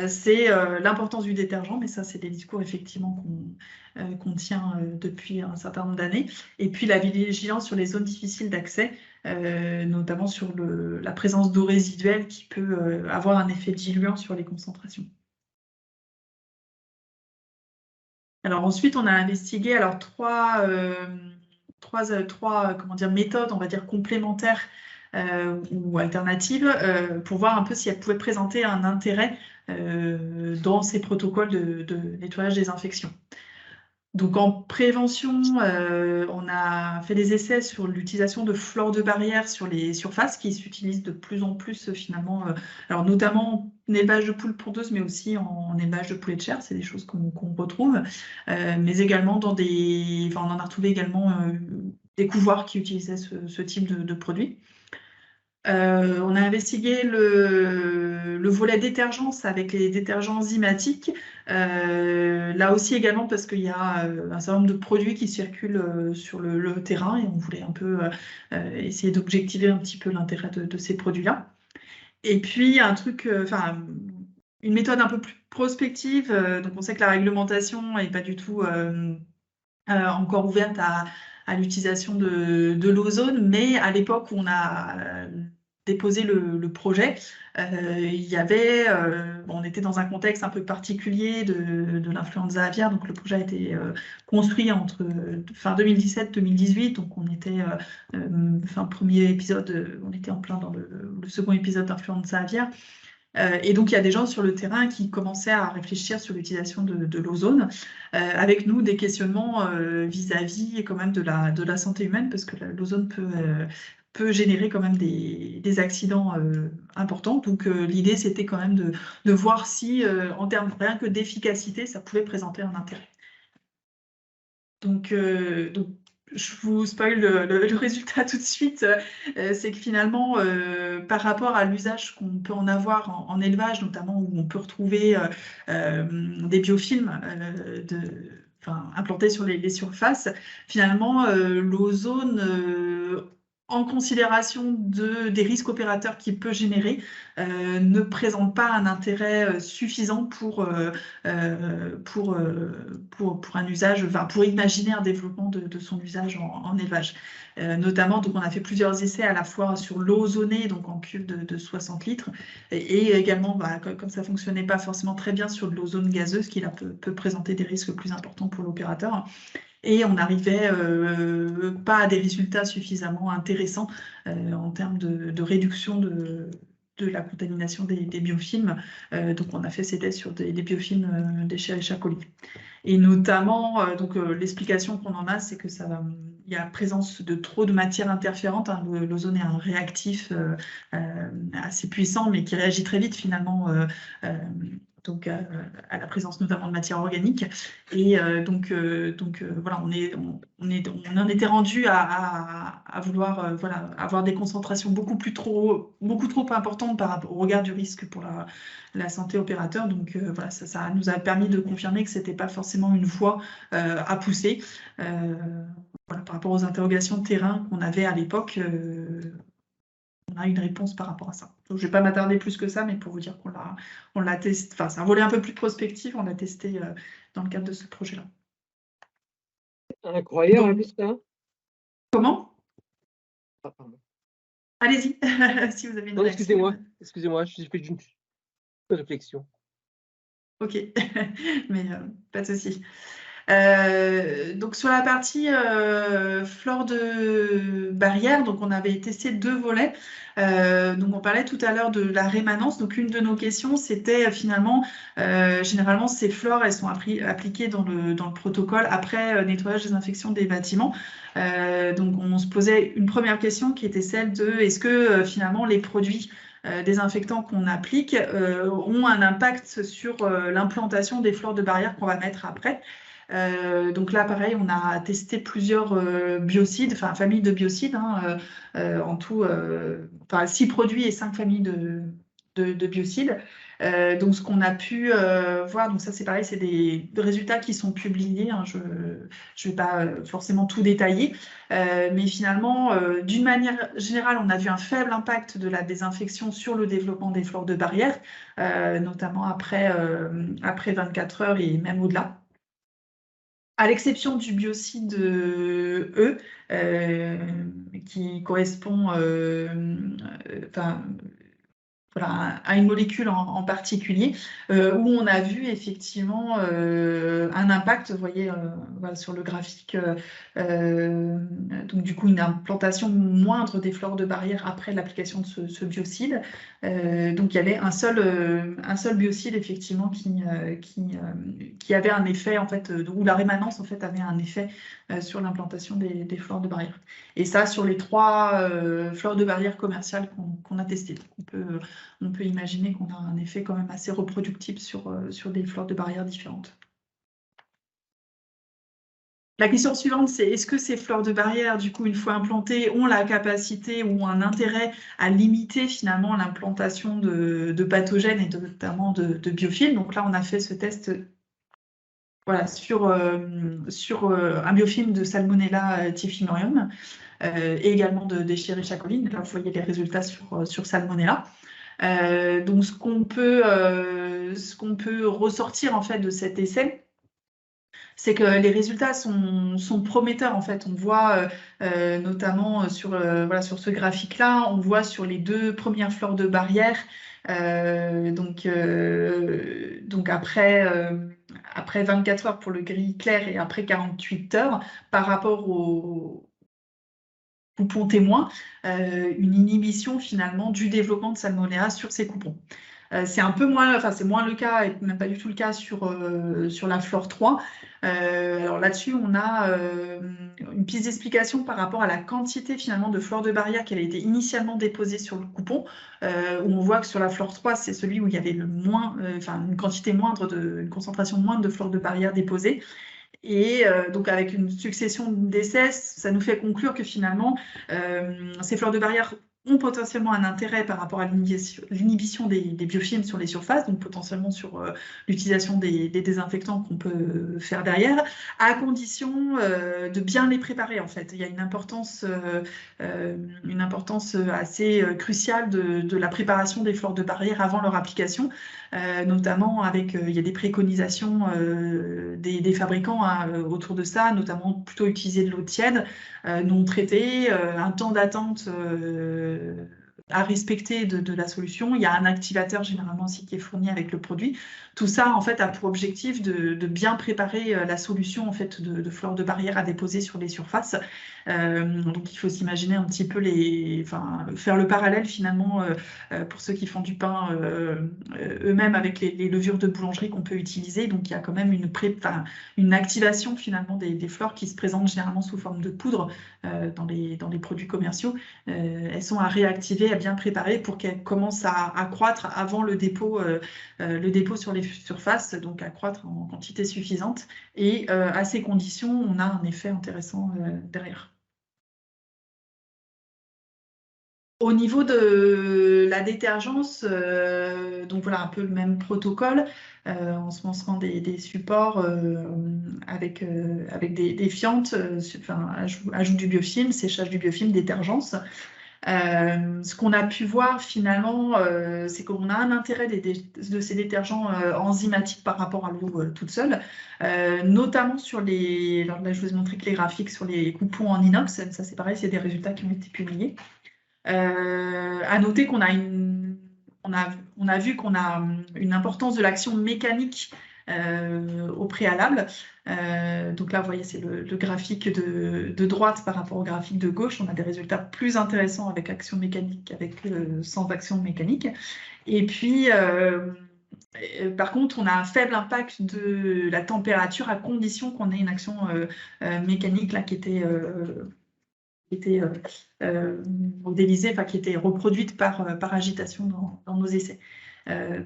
C'est l'importance du détergent, mais ça c'est des discours effectivement qu'on tient depuis un certain nombre d'années. Et puis la vigilance sur les zones difficiles d'accès, notamment sur la présence d'eau résiduelle qui peut avoir un effet diluant sur les concentrations. Alors ensuite, on a investigué trois méthodes, on va dire complémentaires ou alternatives pour voir un peu si elles pouvaient présenter un intérêt dans ces protocoles de nettoyage des infections. Donc en prévention, on a fait des essais sur l'utilisation de flore de barrière sur les surfaces qui s'utilisent de plus en plus finalement, alors notamment en élevage de poules pondeuses, mais aussi en élevage de poulets de chair, c'est des choses qu'on retrouve, mais également on en a retrouvé également des couvoirs qui utilisaient ce type de produit. On a investigué le volet détergence avec les détergents enzymatiques. Là aussi également parce qu'il y a un certain nombre de produits qui circulent sur le terrain et on voulait un peu essayer d'objectiver un petit peu l'intérêt de ces produits-là. Et puis une méthode un peu plus prospective. Donc on sait que la réglementation n'est pas du tout encore ouverte à l'utilisation de l'ozone, mais à l'époque où on a déposé le projet, il y avait, on était dans un contexte un peu particulier de l'influenza aviaire, donc le projet a été construit entre fin 2017-2018, donc on était, premier épisode, on était en plein dans le second épisode d'influenza aviaire. Et donc, il y a des gens sur le terrain qui commençaient à réfléchir sur l'utilisation de l'ozone, avec nous des questionnements vis-à-vis quand même de la santé humaine, parce que l'ozone peut générer quand même des accidents importants. Donc, l'idée, c'était quand même de voir si, en termes rien que d'efficacité, ça pouvait présenter un intérêt. Donc, je vous spoil le résultat tout de suite, c'est que finalement, par rapport à l'usage qu'on peut en avoir en élevage, notamment où on peut retrouver des biofilms implantés sur les surfaces, finalement, l'ozone, en considération des risques opérateurs qu'il peut générer, ne présente pas un intérêt suffisant pour un usage, pour imaginer un développement de son usage en élevage. Notamment, donc on a fait plusieurs essais à la fois sur l'eau ozonée, donc en cuve de 60 litres, et également, comme ça ne fonctionnait pas forcément très bien sur de l'ozone gazeuse, qui là, peut présenter des risques plus importants pour l'opérateur. Et on n'arrivait pas à des résultats suffisamment intéressants en termes de réduction de la contamination des biofilms. Donc, on a fait ces tests sur des biofilms d'Escherichia coli. Et notamment, l'explication qu'on en a, c'est que il y a présence de trop de matières interférentes. Hein. L'ozone est un réactif assez puissant, mais qui réagit très vite finalement. Donc à la présence notamment de matières organiques. Et voilà, on en était rendu à vouloir avoir des concentrations beaucoup trop importantes par rapport au regard du risque pour la santé opérateur. Donc voilà, ça nous a permis de confirmer que ce n'était pas forcément une voie à pousser. Par rapport aux interrogations de terrain qu'on avait à l'époque, on a une réponse par rapport à ça. Donc, je ne vais pas m'attarder plus que ça, mais pour vous dire qu'on l'a testé, enfin, c'est un volet un peu plus prospectif, on l'a testé dans le cadre de ce projet-là. Incroyable, ça. Comment? Allez-y, si vous avez une réaction. Excusez-moi, je fais une réflexion. Ok, mais pas de souci. Donc sur la partie flore de barrière, donc on avait testé 2 volets. Donc on parlait tout à l'heure de la rémanence. Donc une de nos questions, c'était finalement, généralement ces flores, elles sont appliquées dans le protocole après nettoyage des infections des bâtiments. Donc on se posait une première question qui était celle de est-ce que finalement les produits désinfectants qu'on applique ont un impact sur l'implantation des flores de barrière qu'on va mettre après. Donc là, pareil, on a testé plusieurs biocides, enfin familles de biocides, hein, en tout, 6 produits et 5 familles de biocides. Donc ce qu'on a pu voir, donc ça c'est pareil, c'est des résultats qui sont publiés, hein, je ne vais pas forcément tout détailler, mais finalement, d'une manière générale, on a vu un faible impact de la désinfection sur le développement des flores de barrière, notamment après 24 heures et même au-delà. À l'exception du biocide E, qui correspond à une molécule en particulier, où on a vu effectivement un impact, vous voyez sur le graphique, donc du coup une implantation moindre des flores de barrière après l'application de ce biocide. Donc il y avait un seul biocide effectivement qui avait un effet en fait, où la rémanence en fait avait un effet sur l'implantation des flores de barrière. Et ça sur les 3 flores de barrière commerciales qu'on a testées. On peut imaginer qu'on a un effet quand même assez reproductible sur des flores de barrière différentes. La question suivante, c'est est-ce que ces flores de barrière, du coup, une fois implantées, ont la capacité ou un intérêt à limiter finalement l'implantation de pathogènes et notamment de biofilms? Donc là, on a fait ce test sur un biofilm de Salmonella typhimurium et également d'Escherichia coli. Là, vous voyez les résultats sur Salmonella. Donc ce qu'on peut ressortir en fait de cet essai, c'est que les résultats sont prometteurs en fait. On voit notamment sur ce graphique-là, on voit sur les 2 premières fleurs de barrière, donc après 24 heures pour le gris clair et après 48 heures, par rapport au coupon témoin, une inhibition finalement du développement de Salmonella sur ces coupons. C'est un peu moins, enfin c'est moins le cas, et même pas du tout le cas sur la flore 3. Alors là-dessus, on a une piste d'explication par rapport à la quantité finalement de flore de barrière qui avait été initialement déposée sur le coupon, où on voit que sur la flore 3, c'est celui où il y avait le moins, une concentration moindre de flore de barrière déposée. Et donc avec une succession d'essais, ça nous fait conclure que finalement, ces fleurs de barrière ont potentiellement un intérêt par rapport à l'inhibition des biofilms sur les surfaces, donc potentiellement sur l'utilisation des désinfectants qu'on peut faire derrière, à condition de bien les préparer en fait. Il y a une importance assez cruciale de la préparation des fleurs de barrière avant leur application, notamment avec, il y a des préconisations des fabricants autour de ça, notamment plutôt utiliser de l'eau tiède, non traitée, un temps d'attente à respecter de la solution. Il y a un activateur généralement aussi qui est fourni avec le produit. Tout ça en fait a pour objectif de bien préparer la solution en fait de flore de barrière à déposer sur les surfaces. Donc il faut s'imaginer un petit peu faire le parallèle finalement pour ceux qui font du pain eux-mêmes avec les levures de boulangerie qu'on peut utiliser. Donc il y a quand même une activation finalement des flores qui se présentent généralement sous forme de poudre dans les produits commerciaux. Elles sont à réactiver, à bien préparer pour qu'elles commencent à croître avant le dépôt sur les surfaces, donc à croître en quantité suffisante. Et à ces conditions, on a un effet intéressant derrière. Au niveau de la détergence, donc voilà un peu le même protocole, ensemencement des supports avec des fientes, ajout du biofilm, séchage du biofilm, détergence. Ce qu'on a pu voir finalement, c'est qu'on a un intérêt de ces détergents enzymatiques par rapport à l'eau toute seule, notamment sur alors là je vous ai montré que les graphiques sur les coupons en inox, ça c'est pareil, c'est des résultats qui ont été publiés. À noter qu'on a vu qu'on a une importance de l'action mécanique au préalable. Donc là, vous voyez, c'est le graphique de droite par rapport au graphique de gauche. On a des résultats plus intéressants avec action mécanique qu'avec sans action mécanique. Et puis, par contre, on a un faible impact de la température à condition qu'on ait une action mécanique là, qui était modélisée, enfin qui était reproduite par agitation dans nos essais.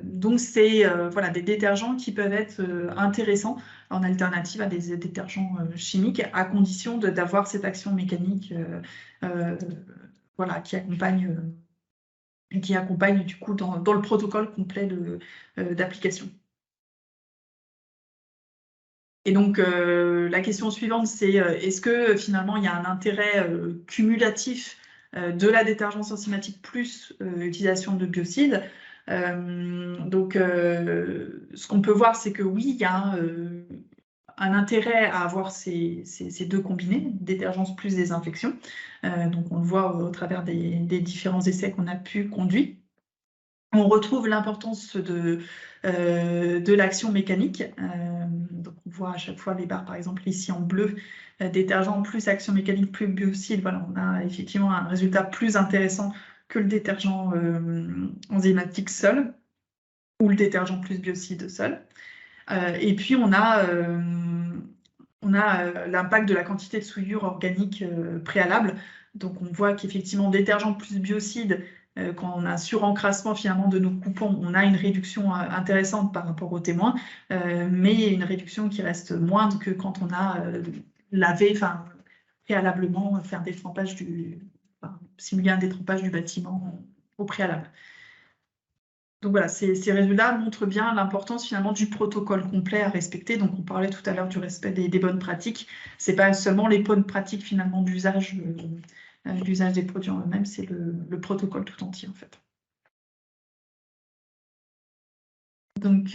Donc c'est voilà, des détergents qui peuvent être intéressants en alternative à des détergents chimiques, à condition d'avoir cette action mécanique voilà, qui accompagne du coup dans le protocole complet d'application. Et donc, la question suivante, c'est est-ce que finalement, il y a un intérêt cumulatif de la détergence enzymatique plus utilisation de biocides? Donc, ce qu'on peut voir, c'est que oui, il y a un intérêt à avoir ces deux combinés, détergence plus désinfection. Donc, on le voit au travers des différents essais qu'on a pu conduire. On retrouve l'importance de l'action mécanique. Donc on voit à chaque fois les barres, par exemple ici en bleu, détergent plus action mécanique plus biocide. Voilà, on a effectivement un résultat plus intéressant que le détergent enzymatique seul ou le détergent plus biocide seul. Et puis on a l'impact de la quantité de souillure organique préalable. Donc on voit qu'effectivement détergent plus biocide, quand on a un surencrassement finalement de nos coupons, on a une réduction intéressante par rapport aux témoins, mais une réduction qui reste moindre que quand on a lavé, préalablement, faire simuler un détrempage du bâtiment au préalable. Donc voilà, ces résultats montrent bien l'importance finalement du protocole complet à respecter. Donc on parlait tout à l'heure du respect des bonnes pratiques. C'est pas seulement les bonnes pratiques finalement d'usage des produits en eux-mêmes, c'est le protocole tout entier en fait. Donc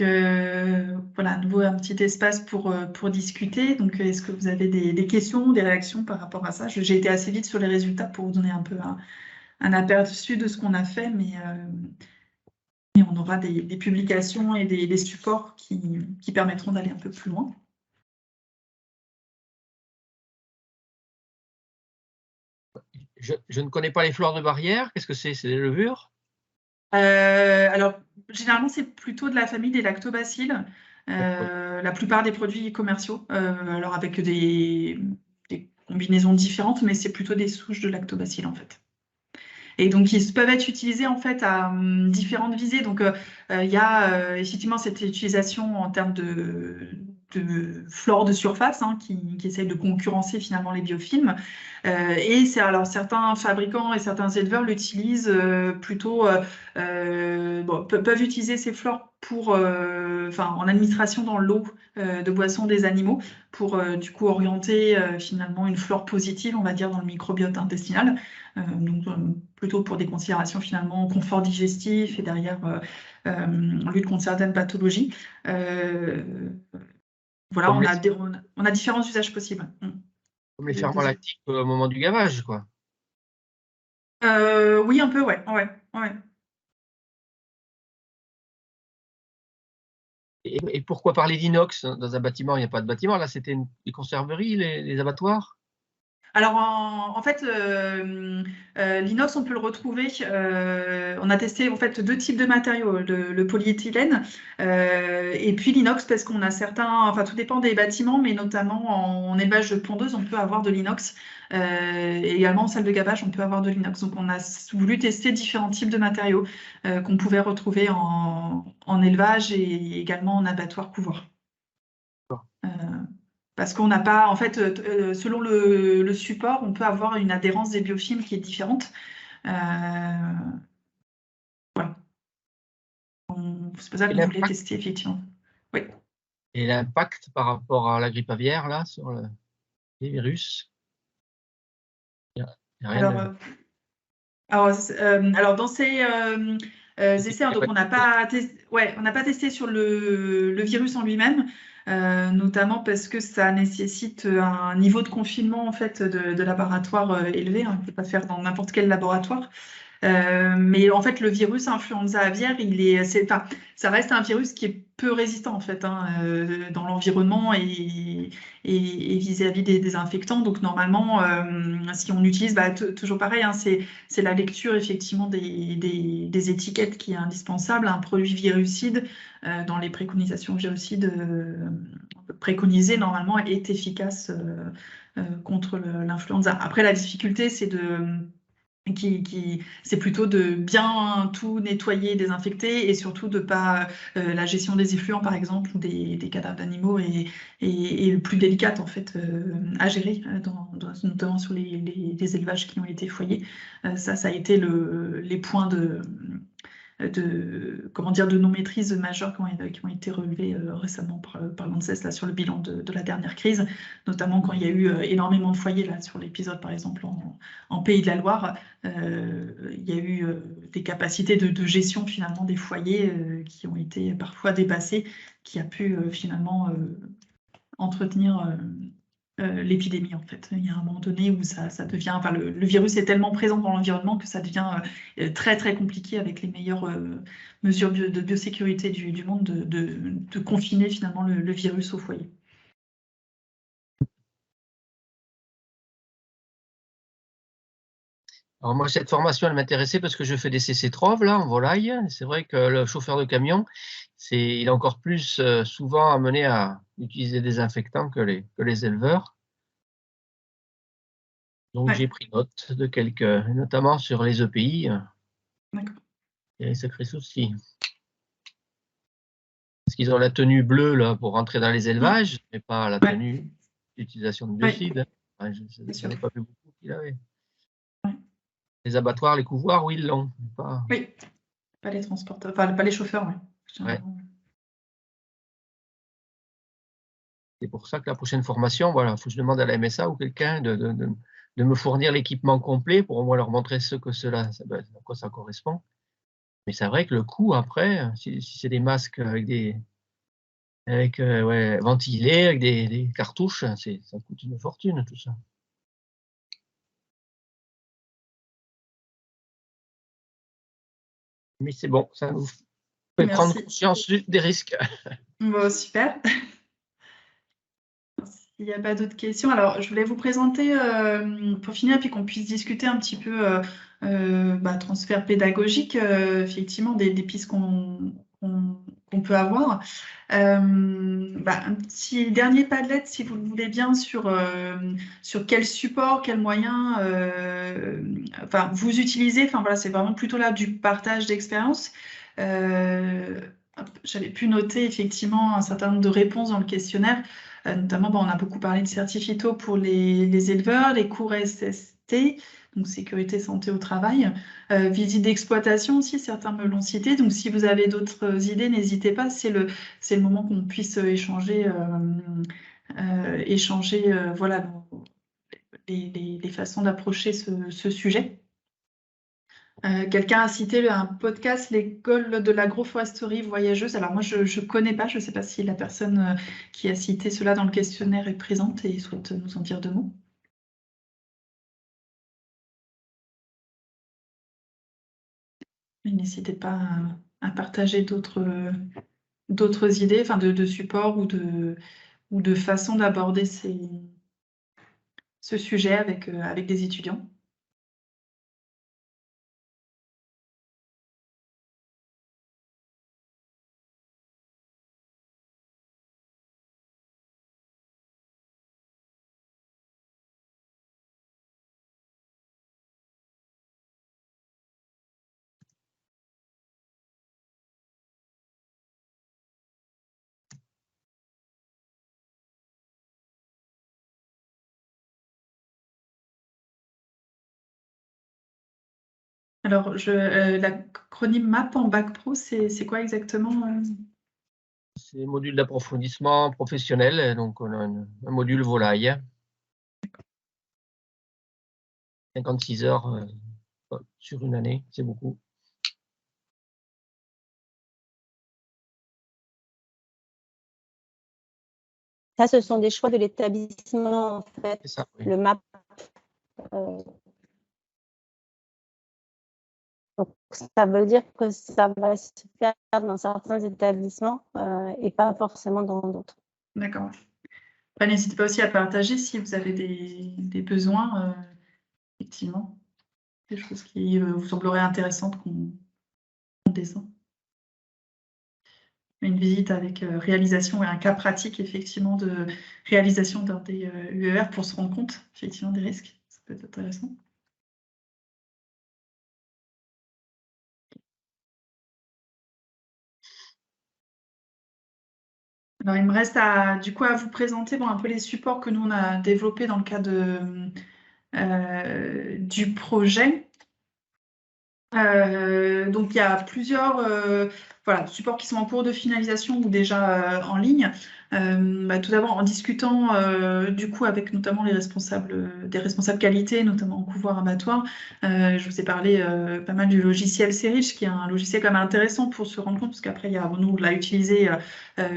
voilà, à nouveau un petit espace pour discuter. Donc est-ce que vous avez des questions, des réactions par rapport à ça? J'ai été assez vite sur les résultats pour vous donner un peu un aperçu de ce qu'on a fait, mais on aura des publications et des supports qui permettront d'aller un peu plus loin. Je ne connais pas les fleurs de barrière. Qu'est-ce que c'est? C'est des levures? Alors, généralement, c'est plutôt de la famille des lactobacilles. La plupart des produits commerciaux, alors avec des combinaisons différentes, mais c'est plutôt des souches de lactobacilles en fait. Et donc, ils peuvent être utilisés en fait à différentes visées. Donc, il y a effectivement cette utilisation en termes de flore de surface qui essaye de concurrencer finalement les biofilms. Et c'est alors certains fabricants et certains éleveurs l'utilisent plutôt, peuvent utiliser ces flores pour, en administration dans l'eau de boisson des animaux pour du coup orienter finalement une flore positive, on va dire, dans le microbiote intestinal. Donc plutôt pour des considérations finalement confort digestif et derrière lutte contre certaines pathologies. Voilà, on a différents usages possibles. Comme les ferments lactiques au moment du gavage, quoi. Oui, un peu, ouais. Et pourquoi parler d'inox dans un bâtiment? Il n'y a pas de bâtiment. Là, c'était les conserveries, les abattoirs? Alors, en fait, l'inox, on peut le retrouver. On a testé en fait 2 types de matériaux, le polyéthylène et puis l'inox, parce qu'on a certains, enfin, tout dépend des bâtiments, mais notamment en élevage de pondeuses, on peut avoir de l'inox. Et également en salle de gavage, on peut avoir de l'inox. Donc, on a voulu tester différents types de matériaux qu'on pouvait retrouver en élevage et également en abattoir couvoir. Parce qu'on n'a pas, en fait, selon le support, on peut avoir une adhérence des biofilms qui est différente. Voilà. C'est pour ça qu'on voulait tester, effectivement. Oui. Et l'impact par rapport à la grippe aviaire, là, sur les virus? Il y a rien alors, dans ces essais, donc on n'a pas testé sur le virus en lui-même, notamment parce que ça nécessite un niveau de confinement en fait de laboratoire élevé. On ne peut pas faire dans n'importe quel laboratoire. Mais en fait, le virus influenza aviaire, ça reste un virus qui est peu résistant en fait dans l'environnement et vis-à-vis des infectants. Donc normalement, si on utilise, toujours pareil, c'est la lecture effectivement des étiquettes qui est indispensable. Un produit virucide dans les préconisations virucides préconisées normalement est efficace contre l'influenza. Après, la difficulté, c'est c'est plutôt de bien tout nettoyer, désinfecter et surtout de pas la gestion des effluents par exemple ou des cadavres d'animaux est le plus délicate en fait à gérer notamment sur les élevages qui ont été foyés. Ça a été les points de non-maîtrise majeure qui ont été relevés récemment par l'ANSES sur le bilan de la dernière crise, notamment quand il y a eu énormément de foyers là, sur l'épisode par exemple en Pays de la Loire. Il y a eu des capacités de gestion finalement des foyers qui ont été parfois dépassées, qui a pu finalement entretenir l'épidémie en fait. Il y a un moment donné où ça devient, le virus est tellement présent dans l'environnement que ça devient très très compliqué avec les meilleures mesures de biosécurité du monde de confiner finalement le virus au foyer. Alors moi, cette formation, elle m'intéressait parce que je fais des CC-TROV là, en volaille. C'est vrai que le chauffeur de camion, il est encore plus souvent amené à utiliser des désinfectants que les éleveurs. Donc j'ai pris note de quelques, notamment sur les EPI. D'accord. Il y a des sacrés soucis. Parce qu'ils ont la tenue bleue là, pour rentrer dans les élevages, mais pas la tenue d'utilisation de biocides. Je n'en ai pas vu beaucoup qu'il avait. Les abattoirs, les couvoirs, oui, ils l'ont. Oui, pas les transporteurs, enfin pas les chauffeurs, oui. Ouais. C'est pour ça que la prochaine formation, voilà, il faut que je demande à la MSA ou quelqu'un de me fournir l'équipement complet pour au moins leur montrer à quoi ça correspond. Mais c'est vrai que le coût après, si c'est des masques ventilés, avec des cartouches, ça coûte une fortune tout ça. Mais c'est bon, ça nous fait prendre Merci. conscience des risques. Bon, super. S'il n'y a pas d'autres questions, alors je voulais vous présenter, pour finir, puis qu'on puisse discuter un petit peu transfert pédagogique, effectivement, des pistes qu'on peut avoir. Un petit dernier Padlet, si vous le voulez bien, sur quel support, quels moyens vous utilisez. Enfin, voilà, c'est vraiment plutôt là du partage d'expérience. J'avais pu noter effectivement un certain nombre de réponses dans le questionnaire. Notamment, on a beaucoup parlé de certificats pour les éleveurs, les cours SST, donc sécurité santé au travail, visite d'exploitation aussi, certains me l'ont cité. Donc, si vous avez d'autres idées, n'hésitez pas, c'est le moment qu'on puisse échanger, voilà, les façons d'approcher ce sujet. Quelqu'un a cité un podcast, l'école de l'agroforesterie voyageuse. Alors moi, je ne connais pas, je ne sais pas si la personne qui a cité cela dans le questionnaire est présente et souhaite nous en dire deux mots. N'hésitez pas à partager d'autres idées, enfin de supports ou de façons d'aborder ce sujet avec des étudiants. Alors, l'acronyme MAP en bac pro, c'est quoi exactement C'est module d'approfondissement professionnel, donc on a un module volaille. 56 heures sur une année, c'est beaucoup. Ça, ce sont des choix de l'établissement, en fait. C'est ça, oui. Le MAP. Donc, ça veut dire que ça va se faire dans certains établissements et pas forcément dans d'autres. D'accord. N'hésitez pas aussi à partager si vous avez des besoins, effectivement, des choses qui vous sembleraient intéressantes qu'on descend. Une visite avec réalisation et un cas pratique, effectivement, de réalisation d'un des UER pour se rendre compte, effectivement, des risques. Ça peut être intéressant. Alors, il me reste du coup à vous présenter un peu les supports que nous, on a développés dans le cadre du projet. Donc, il y a plusieurs supports qui sont en cours de finalisation ou déjà en ligne. Tout d'abord, en discutant du coup avec notamment des responsables qualité, notamment en couvoir abattoir, je vous ai parlé pas mal du logiciel Serich, qui est un logiciel quand même intéressant pour se rendre compte, parce qu'après, nous, on l'a utilisé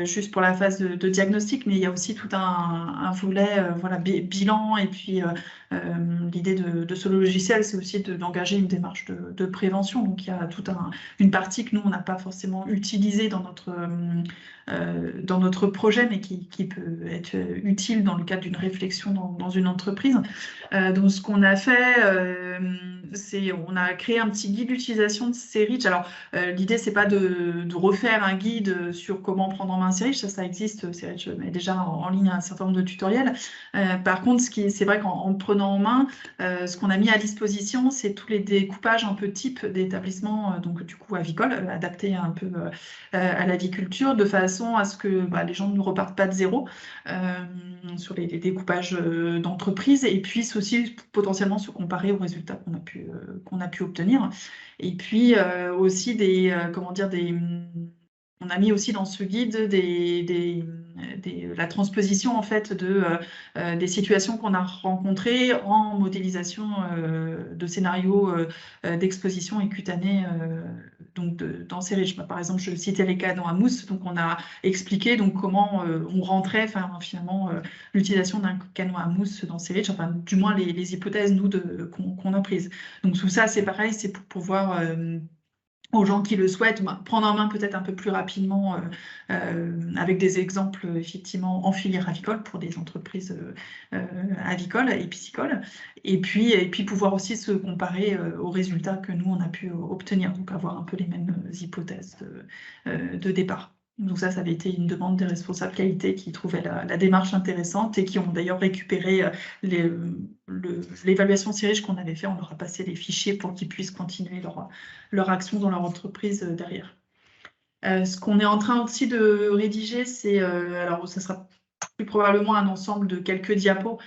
juste pour la phase de diagnostic, mais il y a aussi tout un volet bilan, et puis l'idée de ce logiciel, c'est aussi d'engager une démarche de prévention. Donc, il y a toute une partie que nous, on n'a pas forcément utilisée dans notre projet, mais qui peut être utile dans le cadre d'une réflexion dans une entreprise. Donc, ce qu'on a fait, c'est on a créé un petit guide d'utilisation de Serich. Alors, l'idée, c'est pas de refaire un guide sur comment prendre en main Serich. Ça existe. Serich met déjà en ligne un certain nombre de tutoriels. Par contre, c'est vrai qu'en prenant en main, ce qu'on a mis à disposition, c'est tous les découpages un peu type d'établissements, donc du coup avicole, adaptés un peu à l'aviculture, de façon à ce que les gens ne repartent pas de zéro sur les découpages d'entreprise, et puissent aussi potentiellement se comparer aux résultats qu'on a pu obtenir. Et puis aussi on a mis aussi dans ce guide la transposition en fait des situations qu'on a rencontrées en modélisation de scénarios d'exposition et cutanée donc dans ces régimes. Par exemple, je citais les canons à mousse, donc on a expliqué donc comment on rentrait finalement l'utilisation d'un canon à mousse dans ces riches, enfin du moins les hypothèses nous qu'on a prises. Donc tout ça c'est pareil, c'est pour pouvoir aux gens qui le souhaitent, prendre en main peut-être un peu plus rapidement avec des exemples effectivement en filière avicole pour des entreprises avicoles et piscicoles, et puis pouvoir aussi se comparer aux résultats que nous on a pu obtenir, donc avoir un peu les mêmes hypothèses de départ. Donc ça avait été une demande des responsables qualité qui trouvaient la démarche intéressante et qui ont d'ailleurs récupéré l'évaluation CIRIGE qu'on avait fait. On leur a passé les fichiers pour qu'ils puissent continuer leur action dans leur entreprise derrière. Ce qu'on est en train aussi de rédiger, c'est, alors ça sera plus probablement un ensemble de quelques diapos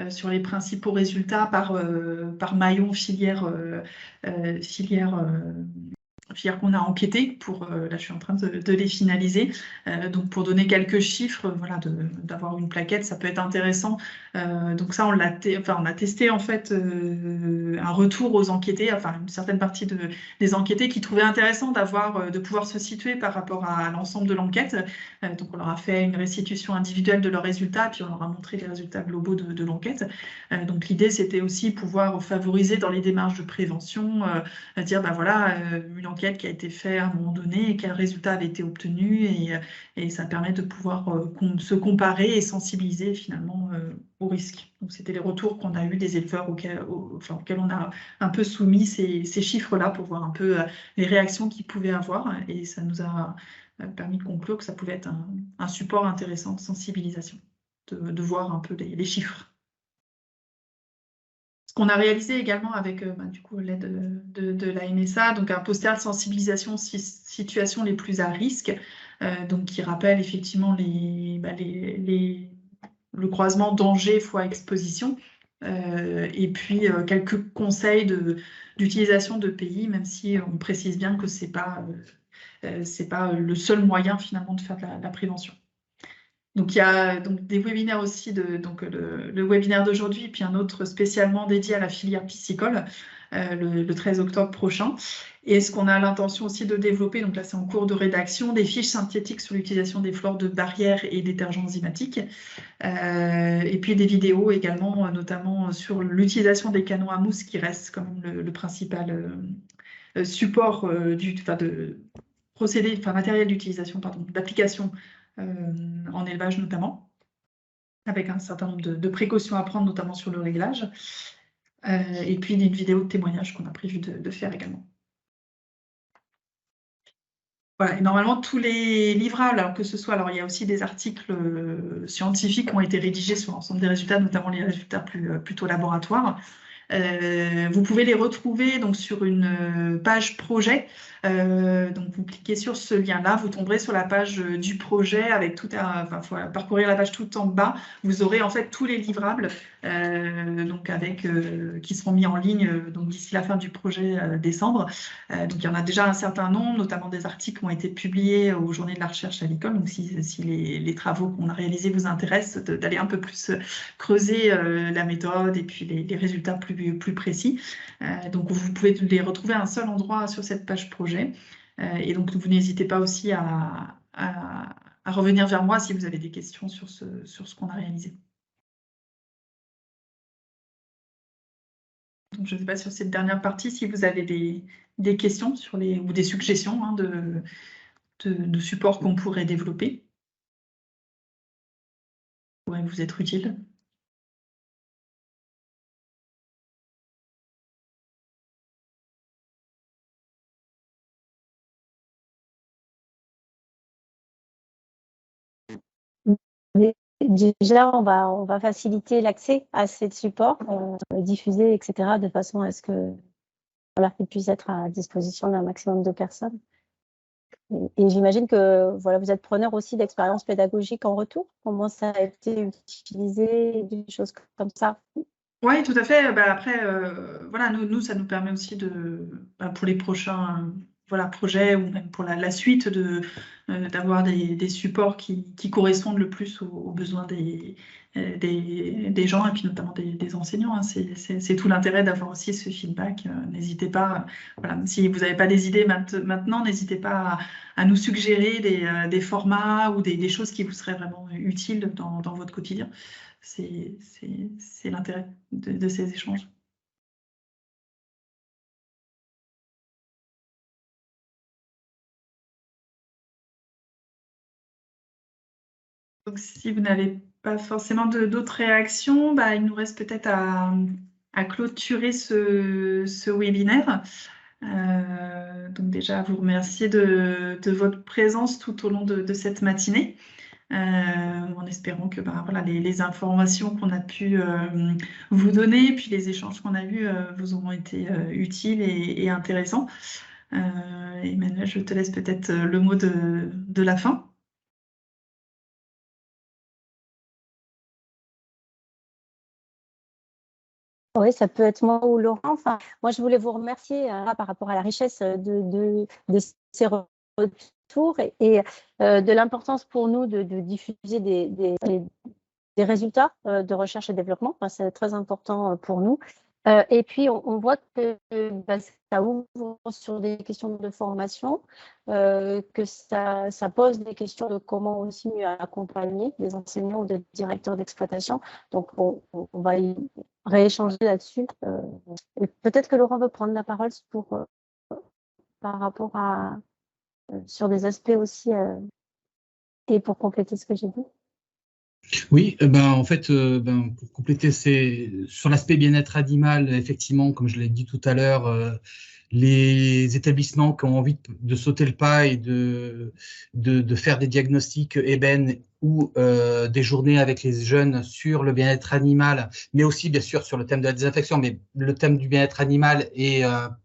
sur les principaux résultats par maillon filière qu'on a enquêté pour, là je suis en train de les finaliser, donc pour donner quelques chiffres, voilà, d'avoir une plaquette, ça peut être intéressant. Donc ça on a testé en fait un retour aux enquêtés, enfin une certaine partie des enquêtés qui trouvaient intéressant de pouvoir se situer par rapport à l'ensemble de l'enquête. Donc on leur a fait une restitution individuelle de leurs résultats, puis on leur a montré les résultats globaux de l'enquête. Donc l'idée c'était aussi pouvoir favoriser dans les démarches de prévention, dire ben voilà, une enquête qui a été faite à un moment donné et quel résultat avait été obtenu, et ça permet de pouvoir se comparer et sensibiliser finalement aux risques. Donc c'était les retours qu'on a eu des éleveurs auxquels on a un peu soumis ces chiffres-là pour voir un peu les réactions qu'ils pouvaient avoir, et ça nous a permis de conclure que ça pouvait être un support intéressant de sensibilisation, de voir un peu les chiffres. Qu'on a réalisé également avec du coup l'aide de la MSA, donc un poster de sensibilisation situations les plus à risque, donc qui rappelle effectivement le croisement danger fois exposition, et puis quelques conseils d'utilisation de PI, même si on précise bien que c'est pas le seul moyen finalement de faire de la prévention. Donc, il y a des webinaires aussi, le webinaire d'aujourd'hui, puis un autre spécialement dédié à la filière piscicole, le 13 octobre prochain. Et ce qu'on a l'intention aussi de développer, donc là c'est en cours de rédaction, des fiches synthétiques sur l'utilisation des fluors de barrière et détergents enzymatiques. Et puis des vidéos également, notamment sur l'utilisation des canons à mousse, qui reste quand même le principal support matériel d'utilisation, d'application en élevage notamment, avec un certain nombre de précautions à prendre, notamment sur le réglage, et puis une vidéo de témoignage qu'on a prévu de faire également. Voilà, et normalement tous les livrables, alors que ce soit, alors il y a aussi des articles scientifiques qui ont été rédigés sur l'ensemble des résultats, notamment les résultats plutôt laboratoires. Vous pouvez les retrouver donc sur une page projet. Donc vous cliquez sur ce lien-là, vous tomberez sur la page du projet avec tout faut parcourir la page tout en bas. Vous aurez en fait tous les livrables donc qui seront mis en ligne donc d'ici la fin du projet décembre. Donc il y en a déjà un certain nombre, notamment des articles qui ont été publiés aux Journées de la recherche à l'école. Donc si les travaux qu'on a réalisés vous intéressent, d'aller un peu plus creuser la méthode et puis les résultats plus précis. Donc vous pouvez les retrouver à un seul endroit sur cette page projet. Et donc vous n'hésitez pas aussi à revenir vers moi si vous avez des questions sur ce qu'on a réalisé. Donc je ne sais pas sur cette dernière partie si vous avez des questions ou des suggestions de supports qu'on pourrait développer. Pourrait vous être utile. Déjà, on va faciliter l'accès à ces supports, diffuser, etc., de façon à ce que qu'ils puissent être à disposition d'un maximum de personnes. Et j'imagine que vous êtes preneur aussi d'expériences pédagogiques en retour. Comment ça a été utilisé, des choses comme ça? Oui, tout à fait. Après, nous, ça nous permet aussi pour les prochains voilà, projet ou même pour la suite d'avoir des supports qui correspondent le plus aux besoins des gens et puis notamment des enseignants. Hein. C'est tout l'intérêt d'avoir aussi ce feedback. N'hésitez pas, voilà, si vous n'avez pas des idées maintenant, n'hésitez pas à nous suggérer des formats ou des choses qui vous seraient vraiment utiles dans votre quotidien. C'est l'intérêt de ces échanges. Donc, si vous n'avez pas forcément d'autres réactions, bah, il nous reste peut-être à clôturer ce webinaire. Donc déjà, vous remercier de votre présence tout au long de cette matinée, en espérant que voilà, les informations qu'on a pu vous donner, puis les échanges qu'on a eus vous auront été utiles et intéressants. Emmanuel, je te laisse peut-être le mot de la fin. Oui, ça peut être moi ou Laurent. Enfin, moi, je voulais vous remercier par rapport à la richesse de ces retours et de l'importance pour nous de diffuser des résultats de recherche et développement. Enfin, c'est très important pour nous. Et puis, on voit que ça ouvre sur des questions de formation, que ça pose des questions de comment aussi mieux accompagner des enseignants ou des directeurs d'exploitation. Donc, on va y rééchanger là-dessus. Et peut-être que Laurent veut prendre la parole par rapport à sur des aspects aussi et pour compléter ce que j'ai dit. Oui, en fait, pour compléter, sur l'aspect bien-être animal, effectivement, comme je l'ai dit tout à l'heure, les établissements qui ont envie de sauter le pas et de faire des diagnostics ébènes ou des journées avec les jeunes sur le bien-être animal, mais aussi bien sûr sur le thème de la désinfection, mais le thème du bien-être animal est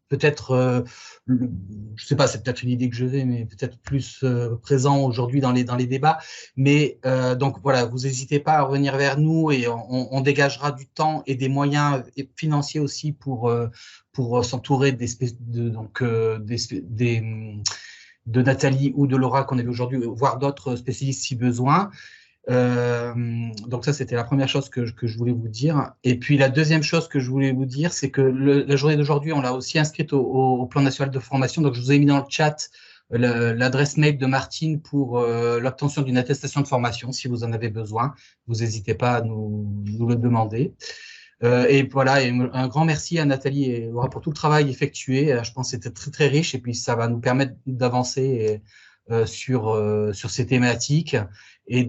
peut-être, je sais pas, c'est peut-être une idée que je vais, mais peut-être plus présent aujourd'hui dans les débats. Mais donc voilà, vous n'hésitez pas à revenir vers nous et on dégagera du temps et des moyens financiers aussi pour s'entourer de Nathalie ou de Laura qu'on avait aujourd'hui, voire d'autres spécialistes si besoin. Donc ça, c'était la première chose que je voulais vous dire. Et puis la deuxième chose que je voulais vous dire, c'est que la journée d'aujourd'hui, on l'a aussi inscrite au plan national de formation. Donc je vous ai mis dans le chat l'adresse mail de Martine pour l'obtention d'une attestation de formation. Si vous en avez besoin, vous n'hésitez pas à nous le demander. Et voilà, et un grand merci à Nathalie et Laura pour tout le travail effectué. Je pense que c'était très très riche et puis ça va nous permettre d'avancer sur ces thématiques et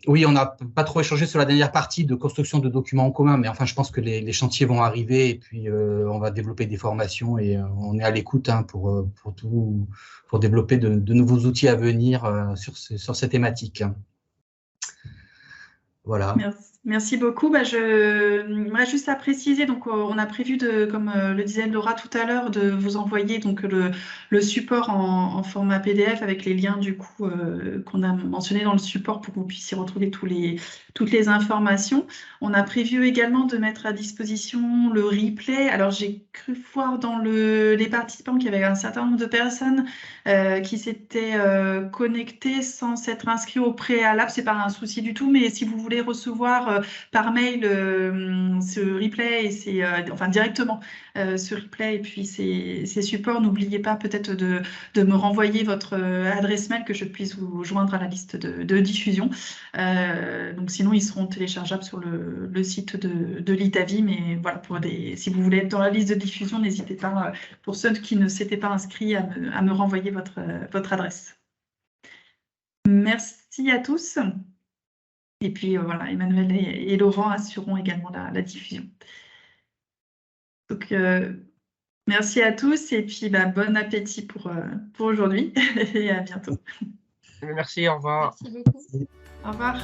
oui, on n'a pas trop échangé sur la dernière partie de construction de documents en commun, mais enfin, je pense que les chantiers vont arriver et puis on va développer des formations et on est à l'écoute pour développer de nouveaux outils à venir sur ces thématiques. Voilà. Merci beaucoup. J'aimerais juste à préciser, donc on a prévu comme le disait Laura tout à l'heure, de vous envoyer donc le support en format PDF avec les liens du coup qu'on a mentionné dans le support pour que vous puissiez retrouver toutes les informations. On a prévu également de mettre à disposition le replay. Alors j'ai cru voir dans les participants qu'il y avait un certain nombre de personnes qui s'étaient connectées sans s'être inscrits au préalable. C'est pas un souci du tout, mais si vous voulez recevoir par mail ce replay et enfin directement ce replay et puis ces supports, n'oubliez pas peut-être de me renvoyer votre adresse mail que je puisse vous joindre à la liste de diffusion. Donc sinon ils seront téléchargeables sur le site de l'ITAVI, mais voilà, si vous voulez être dans la liste de diffusion, n'hésitez pas, pour ceux qui ne s'étaient pas inscrits, à me renvoyer votre adresse. Merci à tous. Et puis voilà, Emmanuel et Laurent assureront également la diffusion. Donc merci à tous et puis bon appétit pour aujourd'hui et à bientôt. Merci, au revoir. Merci beaucoup. Au revoir.